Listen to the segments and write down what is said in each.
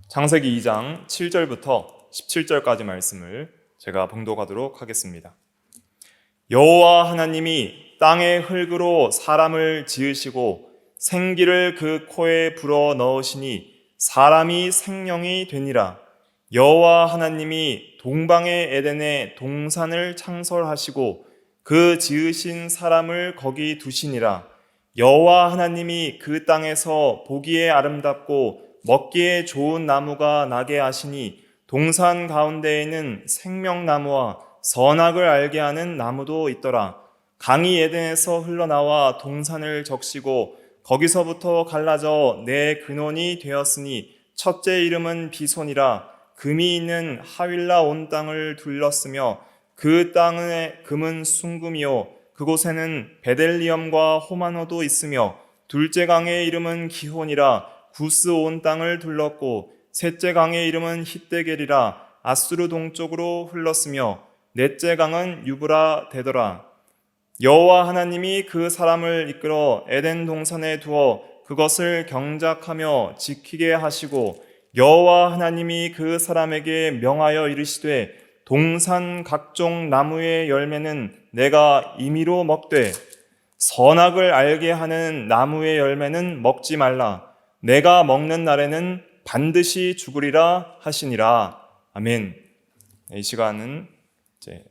창세기 2장 7절부터 17절까지 말씀을 제가 봉독하도록 하겠습니다. 여호와 하나님이 땅의 흙으로 사람을 지으시고 생기를 그 코에 불어 넣으시니 사람이 생명이 되니라. 여호와 하나님이 동방의 에덴에 동산을 창설하시고 그 지으신 사람을 거기 두시니라. 여호와 하나님이 그 땅에서 보기에 아름답고 먹기에 좋은 나무가 나게 하시니 동산 가운데에는 생명나무와 선악을 알게 하는 나무도 있더라. 강이 에덴에서 흘러나와 동산을 적시고 거기서부터 갈라져 네 근원이 되었으니 첫째 이름은 비손이라. 금이 있는 하윌라 온 땅을 둘렀으며 그 땅의 금은 순금이요 그곳에는 베델리엄과 호마노도 있으며 둘째 강의 이름은 기혼이라. 구스 온 땅을 둘렀고 셋째 강의 이름은 히데겔이라. 아수르 동쪽으로 흘렀으며 넷째 강은 유브라 되더라. 여호와 하나님이 그 사람을 이끌어 에덴 동산에 두어 그것을 경작하며 지키게 하시고 여호와 하나님이 그 사람에게 명하여 이르시되 동산 각종 나무의 열매는 내가 임의로 먹되 선악을 알게 하는 나무의 열매는 먹지 말라. 내가 먹는 날에는 반드시 죽으리라 하시니라. 아멘. 이 시간은 이제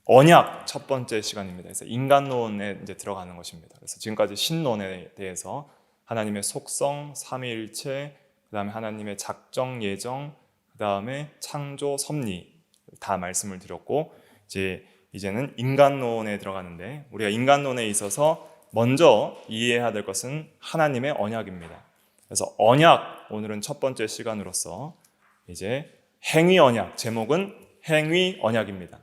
언약 첫 번째 시간입니다. 그래서 인간론에 이제 들어가는 것입니다. 그래서 지금까지 신론에 대해서 하나님의 속성, 삼위일체, 그다음에 하나님의 작정, 예정, 그다음에 창조, 섭리 다 말씀을 드렸고 이제는 인간론에 들어가는데 우리가 인간론에 있어서 먼저 이해해야 될 것은 하나님의 언약입니다. 그래서 언약, 오늘은 첫 번째 시간으로서 이제 행위 언약, 제목은 행위 언약입니다.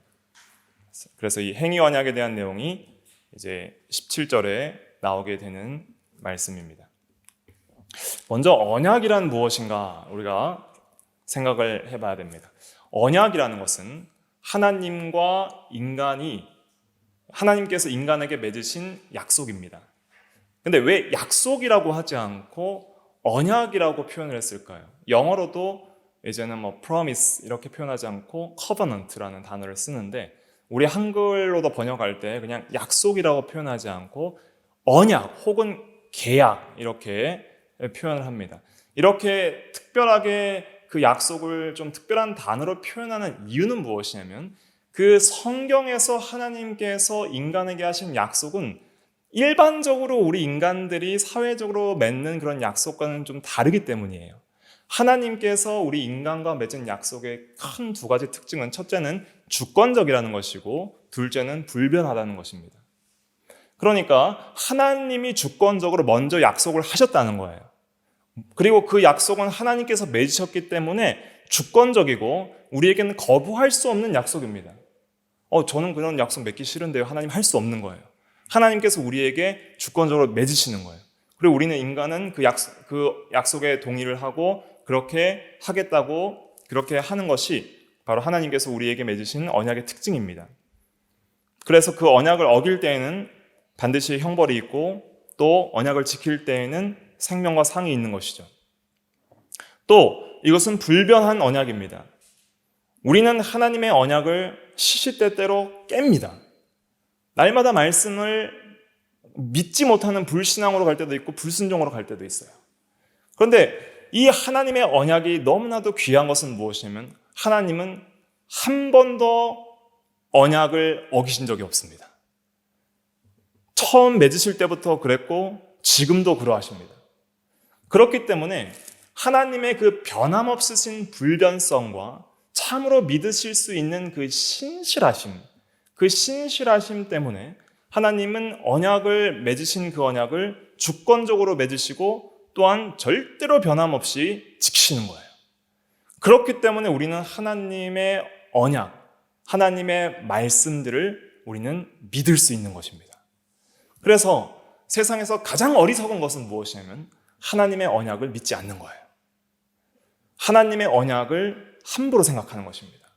그래서 이 행위 언약에 대한 내용이 이제 17절에 나오게 되는 말씀입니다. 먼저 언약이란 무엇인가 우리가 생각을 해봐야 됩니다. 언약이라는 것은 하나님과 인간이 하나님께서 인간에게 맺으신 약속입니다. 근데 왜 약속이라고 하지 않고 언약이라고 표현을 했을까요? 영어로도 이제는 promise 이렇게 표현하지 않고 covenant라는 단어를 쓰는데 우리 한글로도 번역할 때 그냥 약속이라고 표현하지 않고 언약 혹은 계약 이렇게 표현을 합니다. 이렇게 특별하게 그 약속을 좀 특별한 단어로 표현하는 이유는 무엇이냐면 그 성경에서 하나님께서 인간에게 하신 약속은 일반적으로 우리 인간들이 사회적으로 맺는 그런 약속과는 좀 다르기 때문이에요. 하나님께서 우리 인간과 맺은 약속의 큰 두 가지 특징은 첫째는 주권적이라는 것이고 둘째는 불변하다는 것입니다. 그러니까 하나님이 주권적으로 먼저 약속을 하셨다는 거예요. 그리고 그 약속은 하나님께서 맺으셨기 때문에 주권적이고 우리에게는 거부할 수 없는 약속입니다. 저는 그런 약속 맺기 싫은데요. 하나님 할 수 없는 거예요. 하나님께서 우리에게 주권적으로 맺으시는 거예요. 그리고 우리는 인간은 그 약속에 동의를 하고 그렇게 하겠다고 그렇게 하는 것이 바로 하나님께서 우리에게 맺으신 언약의 특징입니다. 그래서 그 언약을 어길 때에는 반드시 형벌이 있고 또 언약을 지킬 때에는 생명과 상이 있는 것이죠. 또 이것은 불변한 언약입니다. 우리는 하나님의 언약을 시시때때로 깹니다. 날마다 말씀을 믿지 못하는 불신앙으로 갈 때도 있고 불순종으로 갈 때도 있어요. 그런데 이 하나님의 언약이 너무나도 귀한 것은 무엇이냐면 하나님은 한 번도 언약을 어기신 적이 없습니다. 처음 맺으실 때부터 그랬고 지금도 그러하십니다. 그렇기 때문에 하나님의 그 변함없으신 불변성과 참으로 믿으실 수 있는 그 신실하심 때문에 하나님은 언약을 맺으신 그 언약을 주권적으로 맺으시고 또한 절대로 변함없이 지키시는 거예요. 그렇기 때문에 우리는 하나님의 언약, 하나님의 말씀들을 우리는 믿을 수 있는 것입니다. 그래서 세상에서 가장 어리석은 것은 무엇이냐면 하나님의 언약을 믿지 않는 거예요. 하나님의 언약을 함부로 생각하는 것입니다.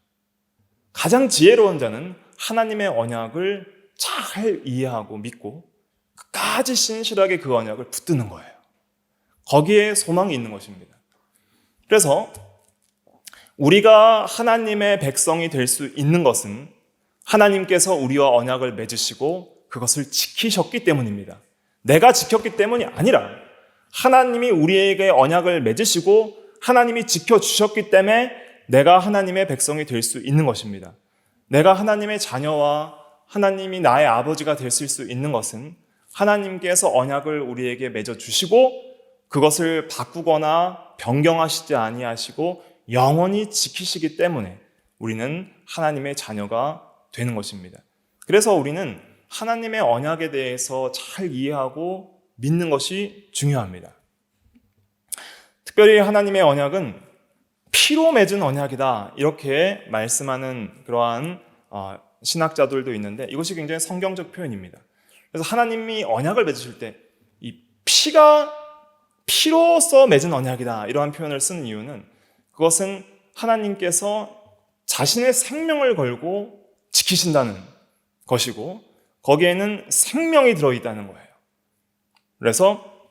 가장 지혜로운 자는 하나님의 언약을 잘 이해하고 믿고 끝까지 신실하게 그 언약을 붙드는 거예요. 거기에 소망이 있는 것입니다. 그래서 우리가 하나님의 백성이 될 수 있는 것은 하나님께서 우리와 언약을 맺으시고 그것을 지키셨기 때문입니다. 내가 지켰기 때문이 아니라 하나님이 우리에게 언약을 맺으시고 하나님이 지켜주셨기 때문에 내가 하나님의 백성이 될 수 있는 것입니다. 내가 하나님의 자녀와 하나님이 나의 아버지가 되실 수 있는 것은 하나님께서 언약을 우리에게 맺어주시고 그것을 바꾸거나 변경하시지 아니하시고 영원히 지키시기 때문에 우리는 하나님의 자녀가 되는 것입니다. 그래서 우리는 하나님의 언약에 대해서 잘 이해하고 믿는 것이 중요합니다. 특별히 하나님의 언약은 피로 맺은 언약이다 이렇게 말씀하는 그러한 신학자들도 있는데 이것이 굉장히 성경적 표현입니다. 그래서 하나님이 언약을 맺으실 때 이 피가 피로써 맺은 언약이다 이러한 표현을 쓰는 이유는 그것은 하나님께서 자신의 생명을 걸고 지키신다는 것이고 거기에는 생명이 들어있다는 거예요. 그래서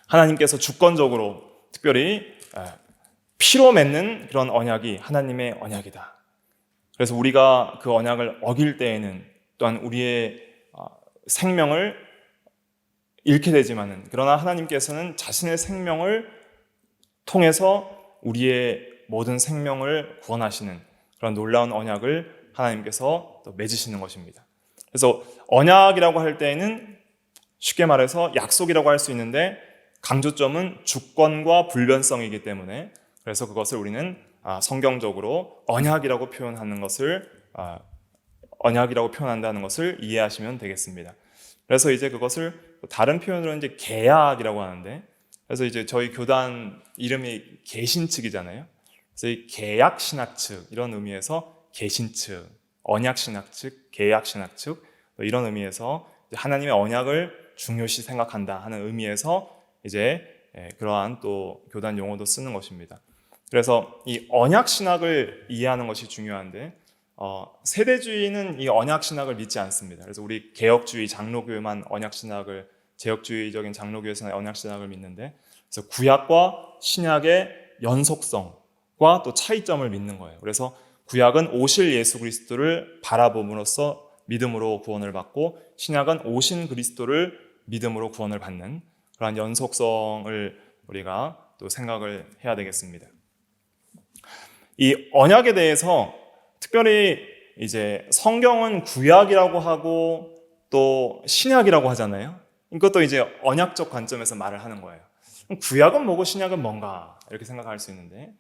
하나님께서 주권적으로 특별히 피로 맺는 그런 언약이 하나님의 언약이다. 그래서 우리가 그 언약을 어길 때에는 또한 우리의 생명을 잃게 되지만은 그러나 하나님께서는 자신의 생명을 통해서 우리의 모든 생명을 구원하시는 그런 놀라운 언약을 하나님께서 또 맺으시는 것입니다. 그래서 언약이라고 할 때에는 쉽게 말해서 약속이라고 할 수 있는데 강조점은 주권과 불변성이기 때문에 그래서 그것을 우리는 성경적으로 언약이라고 표현하는 것을 언약이라고 표현한다는 것을 이해하시면 되겠습니다. 그래서 이제 그것을 다른 표현으로 이제 계약이라고 하는데 그래서 이제 저희 교단 이름이 개신측이잖아요. 그래서 이 계약 신학 측 이런 의미에서 개신 측, 언약 신학 측, 계약 신학 측 이런 의미에서 하나님의 언약을 중요시 생각한다 하는 의미에서 이제 그러한 또 교단 용어도 쓰는 것입니다. 그래서 이 언약 신학을 이해하는 것이 중요한데 세대주의는 이 언약 신학을 믿지 않습니다. 그래서 우리 개혁주의 장로교회만 언약 신학을 제역주의적인 장로교회에서는 언약 신학을 믿는데 그래서 구약과 신약의 연속성과 또 차이점을 믿는 거예요. 그래서 구약은 오실 예수 그리스도를 바라봄으로써 믿음으로 구원을 받고 신약은 오신 그리스도를 믿음으로 구원을 받는 그러한 연속성을 우리가 또 생각을 해야 되겠습니다. 이 언약에 대해서 특별히 이제 성경은 구약이라고 하고 또 신약이라고 하잖아요. 이것도 이제 언약적 관점에서 말을 하는 거예요. 구약은 뭐고 신약은 뭔가 이렇게 생각할 수 있는데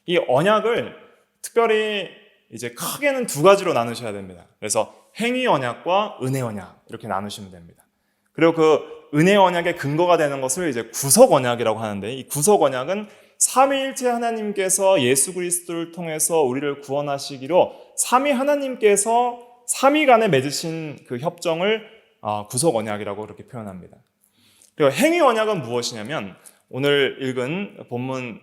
이 언약을 특별히 이제 크게는 두 가지로 나누셔야 됩니다. 그래서 행위 언약과 은혜 언약 이렇게 나누시면 됩니다. 그리고 그 은혜 언약의 근거가 되는 것을 이제 구속 언약이라고 하는데 이 구속 언약은 삼위일체 하나님께서 예수 그리스도를 통해서 우리를 구원하시기로 삼위 하나님께서 삼위 간에 맺으신 그 협정을 구속 언약이라고 그렇게 표현합니다. 그리고 행위 언약은 무엇이냐면 오늘 읽은 본문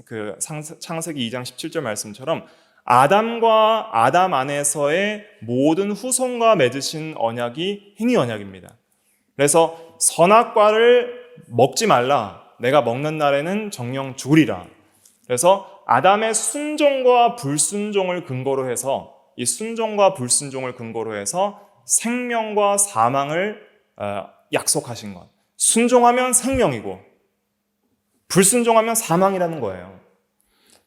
그 창세기 2장 17절 말씀처럼 아담과 아담 안에서의 모든 후손과 맺으신 언약이 행위 언약입니다. 그래서 선악과를 먹지 말라. 내가 먹는 날에는 정령 죽으리라. 그래서 아담의 순종과 불순종을 근거로 해서 이 순종과 불순종을 근거로 해서 생명과 사망을 약속하신 것. 순종하면 생명이고 불순종하면 사망이라는 거예요.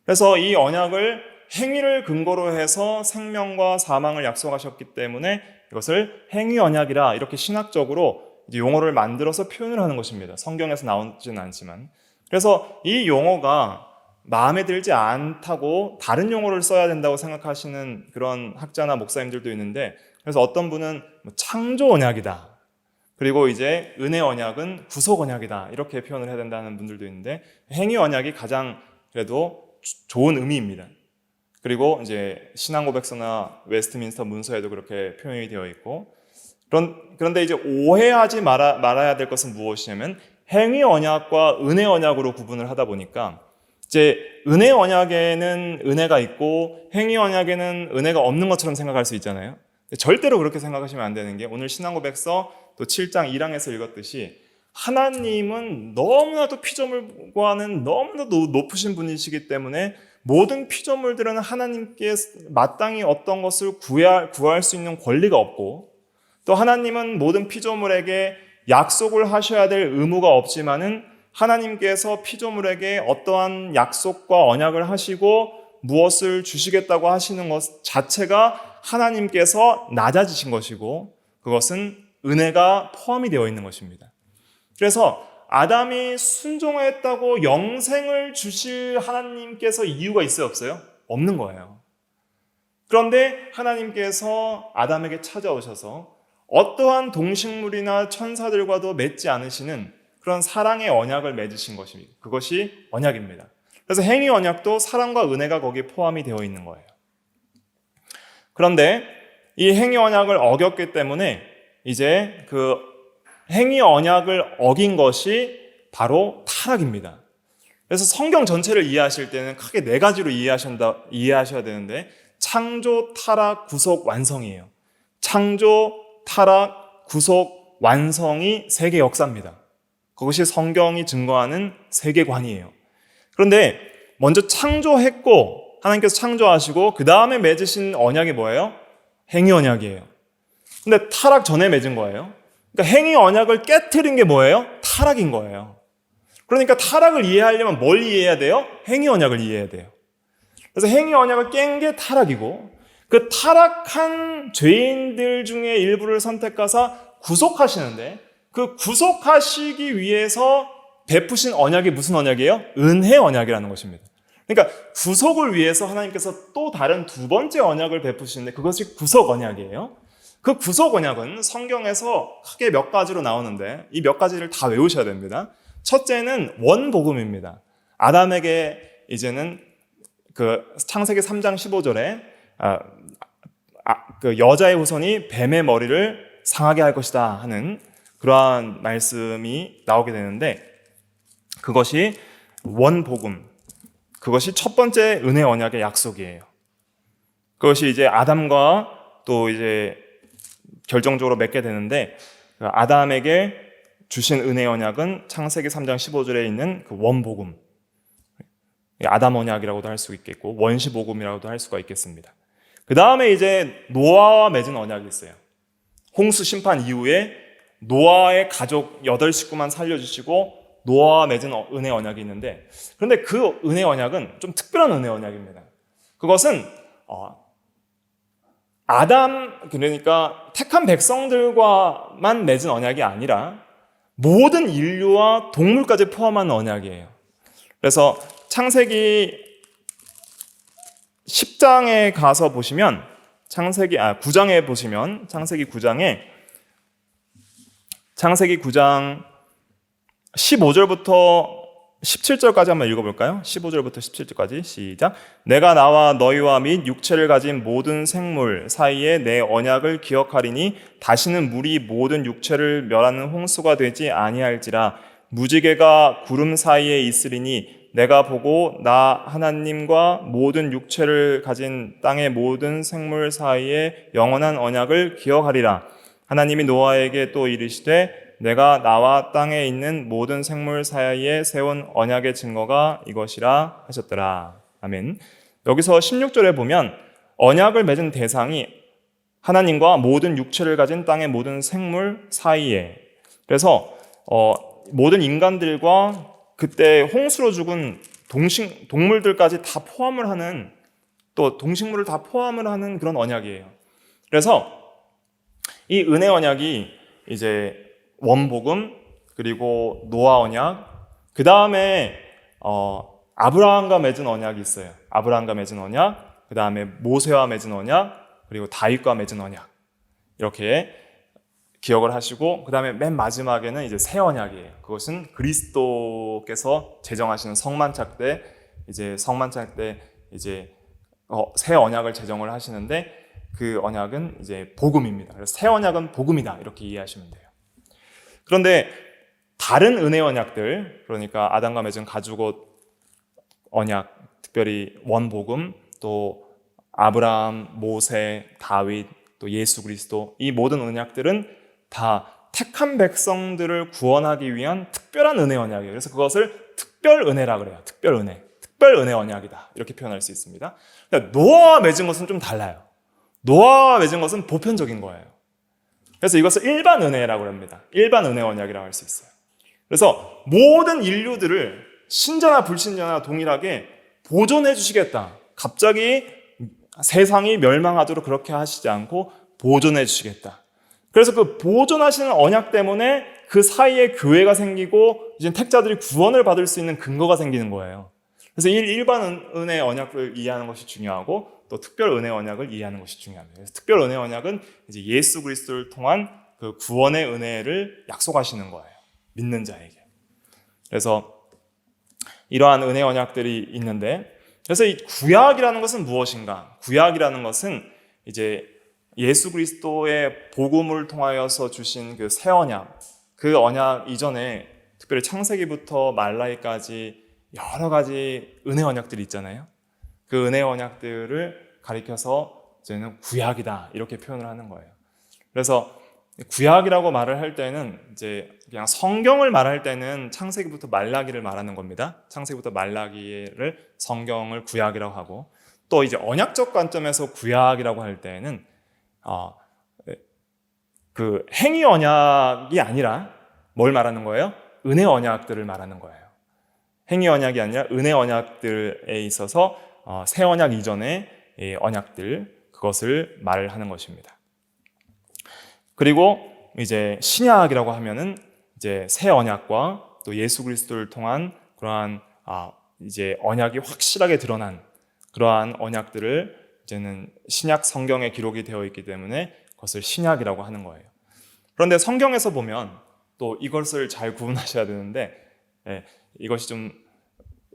그래서 이 언약을 행위를 근거로 해서 생명과 사망을 약속하셨기 때문에 이것을 행위 언약이라 이렇게 신학적으로 용어를 만들어서 표현을 하는 것입니다. 성경에서 나오지는 않지만. 그래서 이 용어가 마음에 들지 않다고 다른 용어를 써야 된다고 생각하시는 그런 학자나 목사님들도 있는데 그래서 어떤 분은 창조 언약이다. 그리고 이제 은혜 언약은 구속 언약이다. 이렇게 표현을 해야 된다는 분들도 있는데 행위 언약이 가장 그래도 좋은 의미입니다. 그리고 이제 신앙고백서나 웨스트민스터 문서에도 그렇게 표현이 되어 있고 그런데 이제 오해하지 말아야 될 것은 무엇이냐면 행위 언약과 은혜 언약으로 구분을 하다 보니까 이제 은혜 언약에는 은혜가 있고 행위 언약에는 은혜가 없는 것처럼 생각할 수 있잖아요. 절대로 그렇게 생각하시면 안 되는 게 오늘 신앙고백서 또 7장 1항에서 읽었듯이 하나님은 너무나도 피조물과는 너무나도 높으신 분이시기 때문에 모든 피조물들은 하나님께 마땅히 어떤 것을 구할 수 있는 권리가 없고, 또 하나님은 모든 피조물에게 약속을 하셔야 될 의무가 없지만은 하나님께서 피조물에게 어떠한 약속과 언약을 하시고 무엇을 주시겠다고 하시는 것 자체가 하나님께서 낮아지신 것이고, 그것은 은혜가 포함이 되어 있는 것입니다. 그래서 아담이 순종했다고 영생을 주실 하나님께서 이유가 있어요, 없어요? 없는 거예요. 그런데 하나님께서 아담에게 찾아오셔서 어떠한 동식물이나 천사들과도 맺지 않으시는 그런 사랑의 언약을 맺으신 것입니다. 그것이 언약입니다. 그래서 행위 언약도 사랑과 은혜가 거기에 포함이 되어 있는 거예요. 그런데 이 행위 언약을 어겼기 때문에 이제 그 행위 언약을 어긴 것이 바로 타락입니다. 그래서 성경 전체를 이해하실 때는 크게 네 가지로 이해하셔야 되는데, 창조, 타락, 구속, 완성이에요. 창조, 타락, 구속, 완성이 세계 역사입니다. 그것이 성경이 증거하는 세계관이에요. 그런데 먼저 창조했고, 하나님께서 창조하시고 그 다음에 맺으신 언약이 뭐예요? 행위 언약이에요. 근데 타락 전에 맺은 거예요. 그러니까 행위 언약을 깨트린 게 뭐예요? 타락인 거예요. 그러니까 타락을 이해하려면 뭘 이해해야 돼요? 행위 언약을 이해해야 돼요. 그래서 행위 언약을 깬 게 타락이고, 그 타락한 죄인들 중에 일부를 선택하사 구속하시는데, 그 구속하시기 위해서 베푸신 언약이 무슨 언약이에요? 은혜 언약이라는 것입니다. 그러니까 구속을 위해서 하나님께서 또 다른 두 번째 언약을 베푸시는데, 그것이 구속 언약이에요. 그 구속 언약은 성경에서 크게 몇 가지로 나오는데, 이 몇 가지를 다 외우셔야 됩니다. 첫째는 원복음입니다. 아담에게 이제는 그 창세기 3장 15절에 그 여자의 후손이 뱀의 머리를 상하게 할 것이다 하는 그러한 말씀이 나오게 되는데, 그것이 원복음, 그것이 첫 번째 은혜 언약의 약속이에요. 그것이 이제 아담과 또 이제 결정적으로 맺게 되는데, 아담에게 주신 은혜 언약은 창세기 3장 15절에 있는 그 원복음, 아담 언약이라고도 할 수 있겠고 원시복음이라고도 할 수가 있겠습니다. 그 다음에 이제 노아와 맺은 언약이 있어요. 홍수 심판 이후에 노아의 가족 8식구만 살려주시고 노아와 맺은 은혜 언약이 있는데, 그런데 그 은혜 언약은 좀 특별한 은혜 언약입니다. 그것은 아담, 그러니까 택한 백성들과만 맺은 언약이 아니라 모든 인류와 동물까지 포함한 언약이에요. 그래서 창세기 10장에 가서 보시면, 9장에 보시면, 창세기 9장 15절부터 17절까지 한번 읽어볼까요? 15절부터 17절까지 시작. 내가 나와 너희와 및 육체를 가진 모든 생물 사이에 내 언약을 기억하리니 다시는 물이 모든 육체를 멸하는 홍수가 되지 아니할지라. 무지개가 구름 사이에 있으리니 내가 보고 나 하나님과 모든 육체를 가진 땅의 모든 생물 사이에 영원한 언약을 기억하리라. 하나님이 노아에게 또 이르시되 내가 나와 땅에 있는 모든 생물 사이에 세운 언약의 증거가 이것이라 하셨더라. 아멘. 여기서 16절에 보면 언약을 맺은 대상이 하나님과 모든 육체를 가진 땅의 모든 생물 사이에, 그래서 모든 인간들과 그때 홍수로 죽은 동물들까지 다 포함을 하는, 또 동식물을 다 포함을 하는 그런 언약이에요. 그래서 이 은혜 언약이 이제 원복음, 그리고 노아 언약, 그 다음에 아브라함과 맺은 언약이 있어요. 아브라함과 맺은 언약, 그 다음에 모세와 맺은 언약, 그리고 다윗과 맺은 언약, 이렇게 기억을 하시고, 그 다음에 맨 마지막에는 이제 새 언약이에요. 그것은 그리스도께서 제정하시는 성만찬 때 이제 새 언약을 제정을 하시는데, 그 언약은 이제 복음입니다. 그래서 새 언약은 복음이다, 이렇게 이해하시면 돼요. 그런데 다른 은혜 언약들, 그러니까 아담과 맺은 가죽옷 언약, 특별히 원복음, 또 아브라함, 모세, 다윗, 또 예수 그리스도, 이 모든 언약들은 다 택한 백성들을 구원하기 위한 특별한 은혜 언약이에요. 그래서 그것을 특별 은혜라 그래요. 특별 은혜, 특별 은혜 언약이다 이렇게 표현할 수 있습니다. 그러니까 노아와 맺은 것은 좀 달라요. 노아와 맺은 것은 보편적인 거예요. 그래서 이것을 일반 은혜라고 합니다. 일반 은혜 언약이라고 할 수 있어요. 그래서 모든 인류들을 신자나 불신자나 동일하게 보존해 주시겠다. 갑자기 세상이 멸망하도록 그렇게 하시지 않고 보존해 주시겠다. 그래서 그 보존하시는 언약 때문에 그 사이에 교회가 생기고 이제 택자들이 구원을 받을 수 있는 근거가 생기는 거예요. 그래서 일반 은혜 언약을 이해하는 것이 중요하고 또 특별 은혜 언약을 이해하는 것이 중요합니다. 그래서 특별 은혜 언약은 이제 예수 그리스도를 통한 그 구원의 은혜를 약속하시는 거예요. 믿는 자에게. 그래서 이러한 은혜 언약들이 있는데, 그래서 이 구약이라는 것은 무엇인가? 구약이라는 것은 이제 예수 그리스도의 복음을 통하여서 주신 그 새 언약, 그 언약 이전에 특별히 창세기부터 말라기까지 여러 가지 은혜 언약들이 있잖아요. 그 은혜 언약들을 가리켜서 저희는 구약이다 이렇게 표현을 하는 거예요. 그래서 구약이라고 말을 할 때는 이제 그냥 성경을 말할 때는 창세기부터 말라기를 말하는 겁니다. 창세기부터 말라기를 성경을 구약이라고 하고, 또 이제 언약적 관점에서 구약이라고 할 때는 그 행위 언약이 아니라 뭘 말하는 거예요? 은혜 언약들을 말하는 거예요. 행위 언약이 아니라 은혜 언약들에 있어서 새 언약 이전의 언약들, 그것을 말하는 것입니다. 그리고 이제 신약이라고 하면은 이제 새 언약과 또 예수 그리스도를 통한 그러한 이제 언약이 확실하게 드러난 그러한 언약들을 이제는 신약 성경에 기록이 되어 있기 때문에 그것을 신약이라고 하는 거예요. 그런데 성경에서 보면 또 이것을 잘 구분하셔야 되는데, 이것이 좀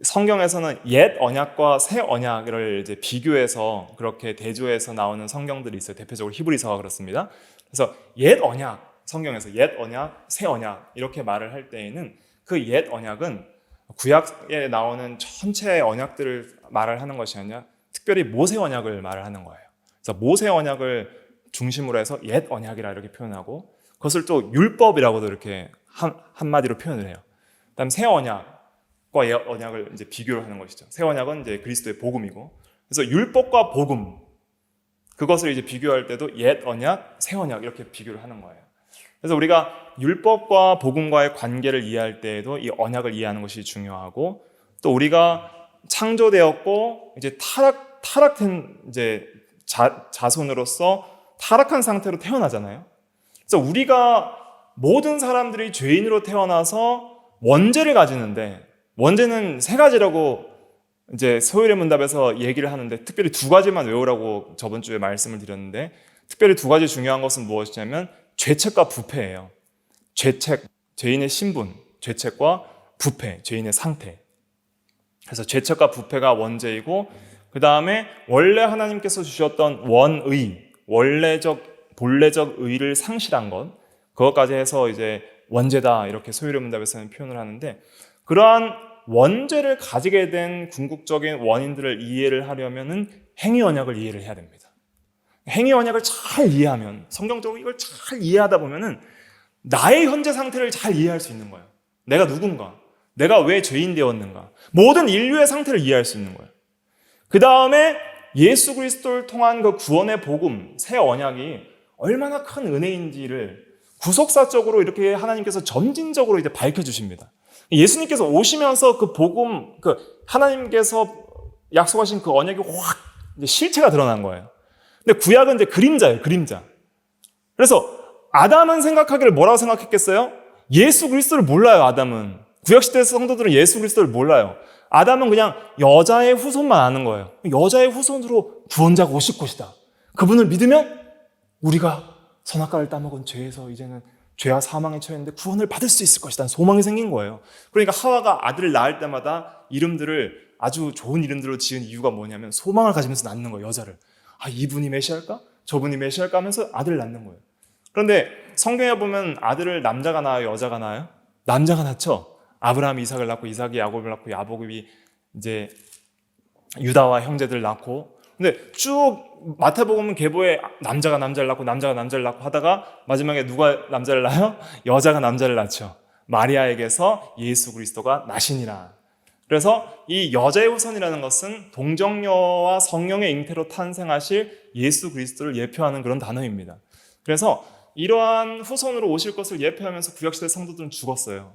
성경에서는 옛 언약과 새 언약을 이제 비교해서 그렇게 대조해서 나오는 성경들이 있어요. 대표적으로 히브리서가 그렇습니다. 그래서 옛 언약, 성경에서 옛 언약, 새 언약 이렇게 말을 할 때에는 그 옛 언약은 구약에 나오는 전체 언약들을 말을 하는 것이 아니라 특별히 모세 언약을 말을 하는 거예요. 그래서 모세 언약을 중심으로 해서 옛 언약이라 이렇게 표현하고, 그것을 또 율법이라고도 이렇게 한마디로 표현을 해요. 그다음 새 언약과 옛 언약을 이제 비교를 하는 것이죠. 새 언약은 이제 그리스도의 복음이고, 그래서 율법과 복음, 그것을 이제 비교할 때도 옛 언약, 새 언약 이렇게 비교를 하는 거예요. 그래서 우리가 율법과 복음과의 관계를 이해할 때에도 이 언약을 이해하는 것이 중요하고, 또 우리가 창조되었고 이제 타락된 이제 자손으로서 타락한 상태로 태어나잖아요. 그래서 우리가 모든 사람들이 죄인으로 태어나서 원죄를 가지는데, 원죄는 세 가지라고 이제 서울의 문답에서 얘기를 하는데, 특별히 두 가지만 외우라고 저번 주에 말씀을 드렸는데, 특별히 두 가지 중요한 것은 무엇이냐면 죄책과 부패예요. 죄책, 죄인의 신분, 죄책과 부패, 죄인의 상태. 그래서 죄책과 부패가 원죄이고, 그 다음에 원래 하나님께서 주셨던 원의, 본래적 의를 상실한 것, 그것까지 해서 이제 원죄다 이렇게 소유의 문답에서는 표현을 하는데, 그러한 원죄를 가지게 된 궁극적인 원인들을 이해를 하려면은 행위 언약을 이해를 해야 됩니다. 행위 언약을 잘 이해하면, 성경적으로 이걸 잘 이해하다 보면은 나의 현재 상태를 잘 이해할 수 있는 거예요. 내가 누군가, 내가 왜 죄인 되었는가, 모든 인류의 상태를 이해할 수 있는 거예요. 그 다음에 예수 그리스도를 통한 그 구원의 복음, 새 언약이 얼마나 큰 은혜인지를 구속사적으로 이렇게 하나님께서 점진적으로 이제 밝혀주십니다. 예수님께서 오시면서 그 복음, 그 하나님께서 약속하신 그 언약이 확 이제 실체가 드러난 거예요. 근데 구약은 이제 그림자예요, 그림자. 그래서 아담은 생각하기를 뭐라고 생각했겠어요? 예수 그리스도를 몰라요, 아담은. 구약시대 성도들은 예수 그리스도를 몰라요. 아담은 그냥 여자의 후손만 아는 거예요. 여자의 후손으로 구원자가 오실 것이다. 그분을 믿으면 우리가 선악과를 따먹은 죄에서 이제는 죄와 사망에 처했는데 구원을 받을 수 있을 것이다. 소망이 생긴 거예요. 그러니까 하와가 아들을 낳을 때마다 이름들을 아주 좋은 이름들로 지은 이유가 뭐냐면 소망을 가지면서 낳는 거예요, 여자를. 이분이 메시아일까? 저분이 메시아일까? 하면서 아들을 낳는 거예요. 그런데 성경에 보면 아들을 남자가 낳아요, 여자가 낳아요? 남자가 낳죠. 아브라함이 이삭을 낳고, 이삭이 야곱을 낳고, 야곱이 이제 유다와 형제들 낳고. 근데 쭉 마태복음 계보에 남자가 남자를 낳고, 남자가 남자를 낳고 하다가 마지막에 누가 남자를 낳아요? 여자가 남자를 낳죠. 마리아에게서 예수 그리스도가 나시니라. 그래서 이 여자의 후손이라는 것은 동정녀와 성령의 잉태로 탄생하실 예수 그리스도를 예표하는 그런 단어입니다. 그래서 이러한 후손으로 오실 것을 예표하면서 구약시대 성도들은 죽었어요.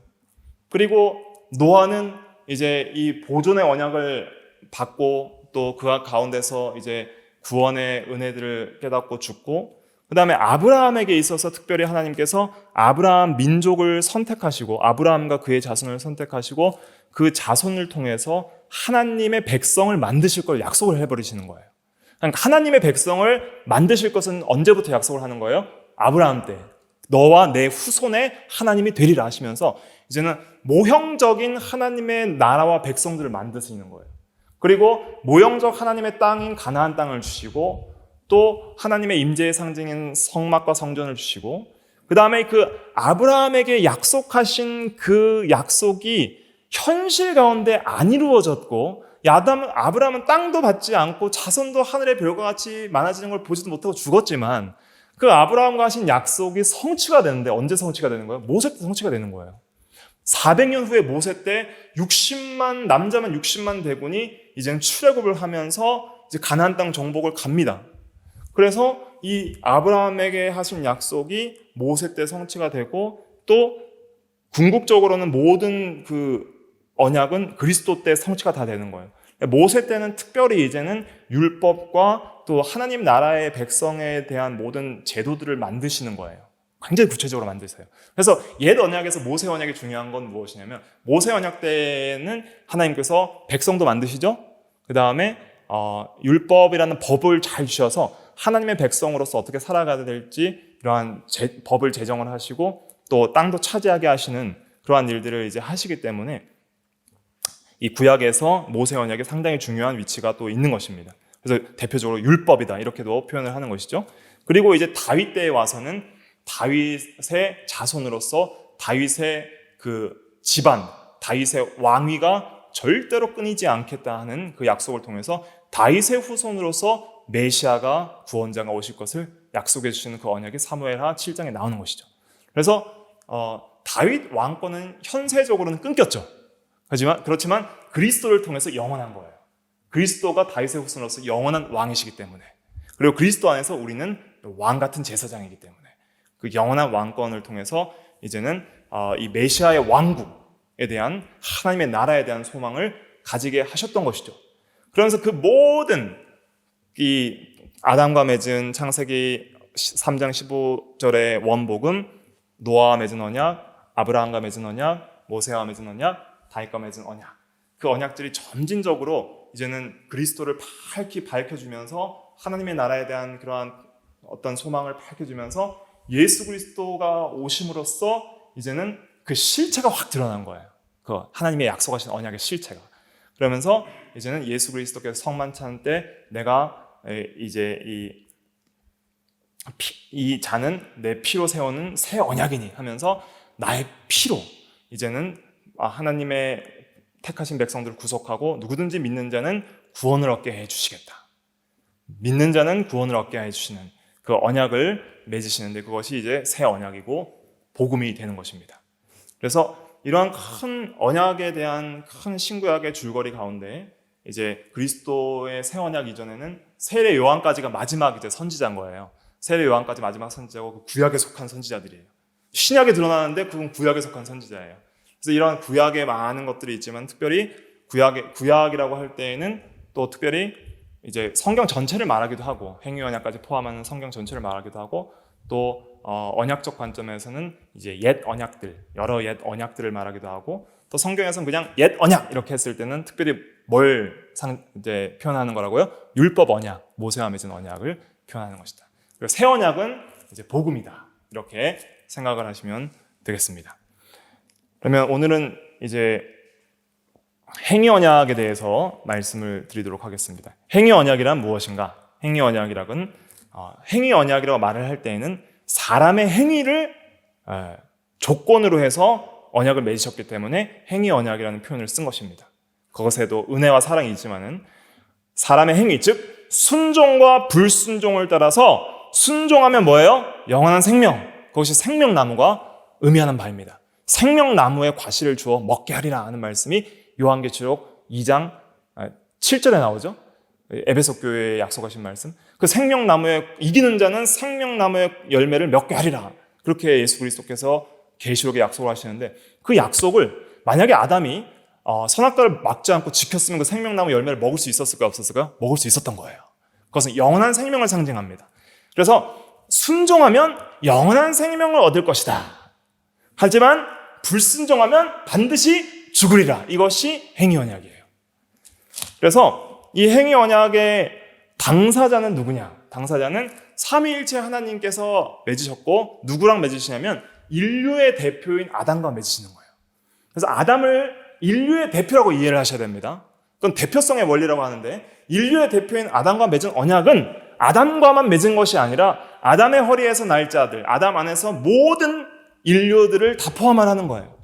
그리고 노아는 이제 이 보존의 언약을 받고 또 그 가운데서 이제 구원의 은혜들을 깨닫고 죽고, 그 다음에 아브라함에게 있어서 특별히 하나님께서 아브라함 민족을 선택하시고 아브라함과 그의 자손을 선택하시고 그 자손을 통해서 하나님의 백성을 만드실 걸 약속을 해버리시는 거예요. 그러니까 하나님의 백성을 만드실 것은 언제부터 약속을 하는 거예요? 아브라함 때. 너와 내 후손에 하나님이 되리라 하시면서 이제는 모형적인 하나님의 나라와 백성들을 만드시는 거예요. 그리고 모형적 하나님의 땅인 가나안 땅을 주시고 또 하나님의 임재의 상징인 성막과 성전을 주시고, 그 다음에 그 아브라함에게 약속하신 그 약속이 현실 가운데 안 이루어졌고, 아브라함은 땅도 받지 않고 자손도 하늘의 별과 같이 많아지는 걸 보지도 못하고 죽었지만 그 아브라함과 하신 약속이 성취가 되는데 언제 성취가 되는 거예요? 모세 때 성취가 되는 거예요. 400년 후에 모세 때 남자만 60만 대군이 이제는 출애굽을 하면서 이제 가나안 땅 정복을 갑니다. 그래서 이 아브라함에게 하신 약속이 모세 때 성취가 되고, 또 궁극적으로는 모든 그 언약은 그리스도 때 성취가 다 되는 거예요. 모세 때는 특별히 이제는 율법과 또 하나님 나라의 백성에 대한 모든 제도들을 만드시는 거예요. 굉장히 구체적으로 만드세요. 그래서 옛 언약에서 모세 언약이 중요한 건 무엇이냐면, 모세 언약 때는 하나님께서 백성도 만드시죠. 그 다음에 율법이라는 법을 잘 주셔서 하나님의 백성으로서 어떻게 살아가야 될지 이러한 법을 제정을 하시고 또 땅도 차지하게 하시는 그러한 일들을 이제 하시기 때문에 이 구약에서 모세 언약이 상당히 중요한 위치가 또 있는 것입니다. 그래서 대표적으로 율법이다 이렇게도 표현을 하는 것이죠. 그리고 이제 다윗 때에 와서는 다윗의 자손으로서 다윗의 그 집안, 다윗의 왕위가 절대로 끊이지 않겠다 하는 그 약속을 통해서 다윗의 후손으로서 메시아가 구원자가 오실 것을 약속해 주시는 그 언약이 사무엘하 7장에 나오는 것이죠. 그래서 다윗 왕권은 현세적으로는 끊겼죠. 그렇지만 그리스도를 통해서 영원한 거예요. 그리스도가 다윗의 후손으로서 영원한 왕이시기 때문에, 그리고 그리스도 안에서 우리는 왕 같은 제사장이기 때문에 그 영원한 왕권을 통해서 이제는 이 메시아의 왕국에 대한 하나님의 나라에 대한 소망을 가지게 하셨던 것이죠. 그러면서 그 모든 이 아담과 맺은 창세기 3장 15절의 원복음, 노아와 맺은 언약, 아브라함과 맺은 언약, 모세와 맺은 언약, 다윗과 맺은 언약, 그 언약들이 점진적으로 이제는 그리스도를 밝히 밝혀주면서 하나님의 나라에 대한 그러한 어떤 소망을 밝혀주면서 예수 그리스도가 오심으로써 이제는 그 실체가 확 드러난 거예요. 그 하나님의 약속하신 언약의 실체가. 그러면서 이제는 예수 그리스도께서 성만찬 때 내가 이제 이 잔은 내 피로 세우는 새 언약이니 하면서 나의 피로 이제는 하나님의 택하신 백성들을 구속하고 누구든지 믿는 자는 구원을 얻게 해주시겠다. 믿는 자는 구원을 얻게 해주시는 그 언약을 맺으시는데, 그것이 이제 새 언약이고 복음이 되는 것입니다. 그래서 이러한 큰 언약에 대한 큰 신구약의 줄거리 가운데 이제 그리스도의 새 언약 이전에는 세례 요한까지가 마지막 이제 선지자인 거예요. 세례 요한까지 마지막 선지자고 그 구약에 속한 선지자들이에요. 신약에 드러나는데 그건 구약에 속한 선지자예요. 그래서 이런 구약에 많은 것들이 있지만 특별히 구약이라고 할 때에는 또 특별히 이제 성경 전체를 말하기도 하고 행위 언약까지 포함하는 성경 전체를 말하기도 하고 또 언약적 관점에서는 이제 옛 언약들, 여러 옛 언약들을 말하기도 하고 또 성경에서는 그냥 옛 언약 이렇게 했을 때는 특별히 뭘 이제 표현하는 거라고요? 율법 언약, 모세와 맺은 언약을 표현하는 것이다. 그리고 새 언약은 이제 복음이다. 이렇게 생각을 하시면 되겠습니다. 그러면 오늘은 이제 행위 언약에 대해서 말씀을 드리도록 하겠습니다. 행위 언약이란 무엇인가? 행위 언약이란 행위 언약이라고 말을 할 때에는 사람의 행위를 조건으로 해서 언약을 맺으셨기 때문에 행위 언약이라는 표현을 쓴 것입니다. 그것에도 은혜와 사랑이 있지만은 사람의 행위, 즉 순종과 불순종을 따라서 순종하면 뭐예요? 영원한 생명. 그것이 생명나무가 의미하는 바입니다. 생명나무에 과실을 주어 먹게 하리라 하는 말씀이 요한계시록 2장 7절에 나오죠. 에베소 교회에 약속하신 말씀. 그 생명나무에 이기는 자는 생명나무의 열매를 맺게 하리라. 그렇게 예수 그리스도께서 계시록에 약속을 하시는데, 그 약속을 만약에 아담이 선악과를 막지 않고 지켰으면 그 생명나무 열매를 먹을 수 있었을까요? 없었을까요? 먹을 수 있었던 거예요. 그것은 영원한 생명을 상징합니다. 그래서 순종하면 영원한 생명을 얻을 것이다. 하지만 불순종하면 반드시 죽으리라. 이것이 행위언약이에요. 그래서 이 행위언약의 당사자는 누구냐? 당사자는 삼위일체 하나님께서 맺으셨고, 누구랑 맺으시냐면 인류의 대표인 아담과 맺으시는 거예요. 그래서 아담을 인류의 대표라고 이해를 하셔야 됩니다. 그건 대표성의 원리라고 하는데, 인류의 대표인 아담과 맺은 언약은 아담과만 맺은 것이 아니라 아담의 허리에서 날 자들, 아담 안에서 모든 인류들을 다 포함하는 거예요.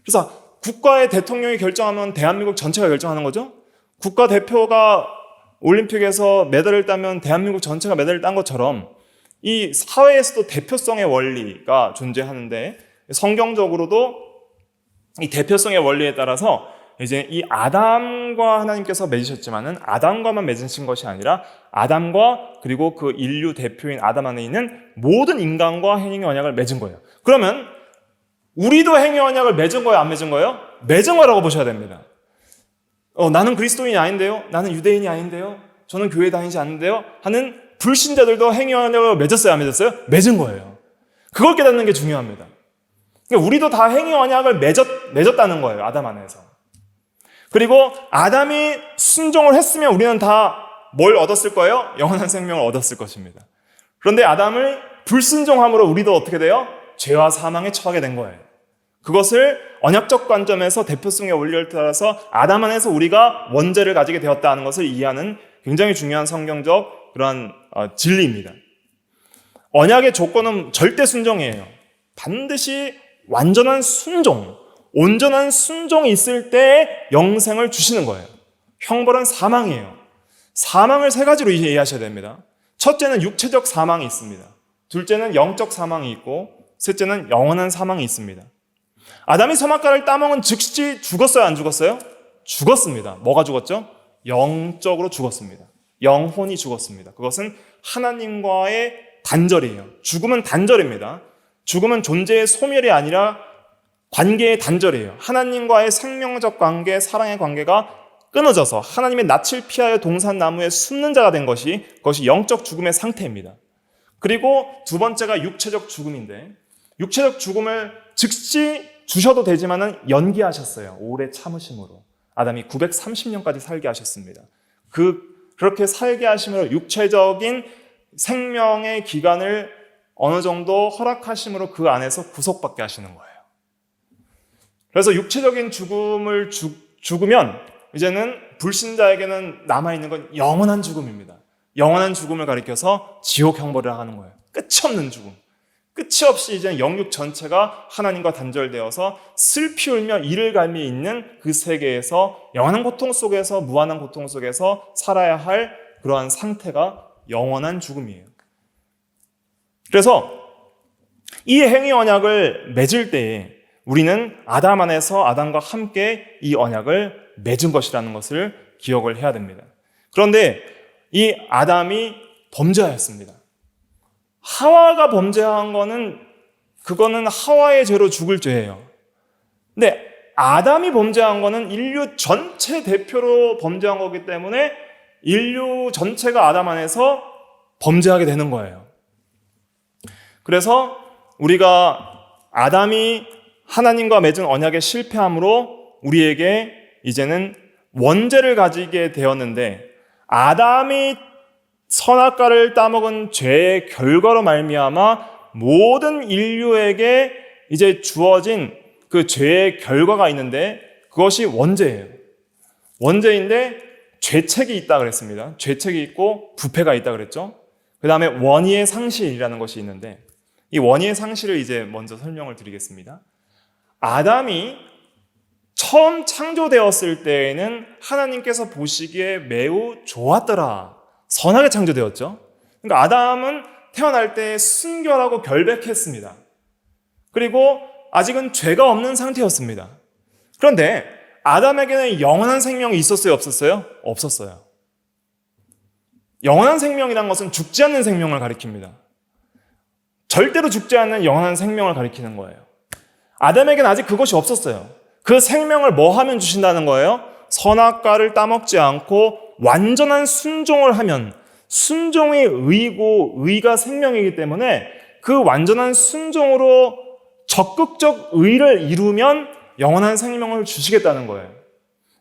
그래서 국가의 대통령이 결정하면 대한민국 전체가 결정하는 거죠. 국가 대표가 올림픽에서 메달을 따면 대한민국 전체가 메달을 딴 것처럼 이 사회에서도 대표성의 원리가 존재하는데, 성경적으로도 이 대표성의 원리에 따라서 이제 이 아담과 하나님께서 맺으셨지만은 아담과만 맺으신 것이 아니라 아담과 그리고 그 인류 대표인 아담 안에 있는 모든 인간과 행위 언약을 맺은 거예요. 그러면 우리도 행위 언약을 맺은 거예요, 안 맺은 거예요? 맺은 거라고 보셔야 됩니다. 나는 그리스도인이 아닌데요? 나는 유대인이 아닌데요? 저는 교회 다니지 않는데요? 하는 불신자들도 행위 언약을 맺었어요, 안 맺었어요? 맺은 거예요. 그걸 깨닫는 게 중요합니다. 그러니까 우리도 다 행위 언약을 맺었다는 거예요, 아담 안에서. 그리고 아담이 순종을 했으면 우리는 다 뭘 얻었을 거예요? 영원한 생명을 얻었을 것입니다. 그런데 아담을 불순종함으로 우리도 어떻게 돼요? 죄와 사망에 처하게 된 거예요. 그것을 언약적 관점에서 대표성의 원리를 따라서 아담 안에서 우리가 원죄를 가지게 되었다는 것을 이해하는 굉장히 중요한 성경적 그러한 진리입니다. 언약의 조건은 절대 순종이에요. 반드시 완전한 순종, 온전한 순종이 있을 때 영생을 주시는 거예요. 형벌은 사망이에요. 사망을 세 가지로 이해하셔야 됩니다. 첫째는 육체적 사망이 있습니다. 둘째는 영적 사망이 있고, 셋째는 영원한 사망이 있습니다. 아담이 선악과를 따먹은 즉시 죽었어요, 안 죽었어요? 죽었습니다. 뭐가 죽었죠? 영적으로 죽었습니다. 영혼이 죽었습니다. 그것은 하나님과의 단절이에요. 죽음은 단절입니다. 죽음은 존재의 소멸이 아니라 관계의 단절이에요. 하나님과의 생명적 관계, 사랑의 관계가 끊어져서 하나님의 낯을 피하여 동산나무에 숨는 자가 된 그것이 영적 죽음의 상태입니다. 그리고 두 번째가 육체적 죽음인데, 육체적 죽음을 즉시 주셔도 되지만은 연기하셨어요. 오래 참으심으로. 아담이 930년까지 살게 하셨습니다. 그렇게 살게 하심으로 육체적인 생명의 기간을 어느 정도 허락하심으로 그 안에서 구속받게 하시는 거예요. 그래서 육체적인 죽음을 죽으면 이제는 불신자에게는 남아있는 건 영원한 죽음입니다. 영원한 죽음을 가리켜서 지옥 형벌을 하는 거예요. 끝이 없는 죽음. 끝이 없이 이제 영육 전체가 하나님과 단절되어서 슬피 울며 이를 갈미 있는 그 세계에서 영원한 고통 속에서, 무한한 고통 속에서 살아야 할 그러한 상태가 영원한 죽음이에요. 그래서 이 행위 언약을 맺을 때에 우리는 아담 안에서 아담과 함께 이 언약을 맺은 것이라는 것을 기억을 해야 됩니다. 그런데 이 아담이 범죄하였습니다. 하와가 범죄한 그거는 하와의 죄로 죽을 죄예요. 근데 아담이 범죄한 거는 인류 전체 대표로 범죄한 거기 때문에 인류 전체가 아담 안에서 범죄하게 되는 거예요. 그래서 우리가 아담이 하나님과 맺은 언약에 실패함으로 우리에게 이제는 원죄를 가지게 되었는데, 아담이 선악과를 따먹은 죄의 결과로 말미암아 모든 인류에게 이제 주어진 그 죄의 결과가 있는데, 그것이 원죄예요. 원죄인데 죄책이 있다 그랬습니다. 죄책이 있고 부패가 있다 그랬죠. 그 다음에 원의의 상실이라는 것이 있는데, 이 원의의 상실을 이제 먼저 설명을 드리겠습니다. 아담이 처음 창조되었을 때에는 하나님께서 보시기에 매우 좋았더라. 선하게 창조되었죠. 그러니까 아담은 태어날 때 순결하고 결백했습니다. 그리고 아직은 죄가 없는 상태였습니다. 그런데 아담에게는 영원한 생명이 있었어요, 없었어요? 없었어요. 영원한 생명이란 것은 죽지 않는 생명을 가리킵니다. 절대로 죽지 않는 영원한 생명을 가리키는 거예요. 아담에게는 아직 그것이 없었어요. 그 생명을 뭐 하면 주신다는 거예요? 선악과를 따먹지 않고 완전한 순종을 하면, 순종이 의고 의가 생명이기 때문에 그 완전한 순종으로 적극적 의를 이루면 영원한 생명을 주시겠다는 거예요.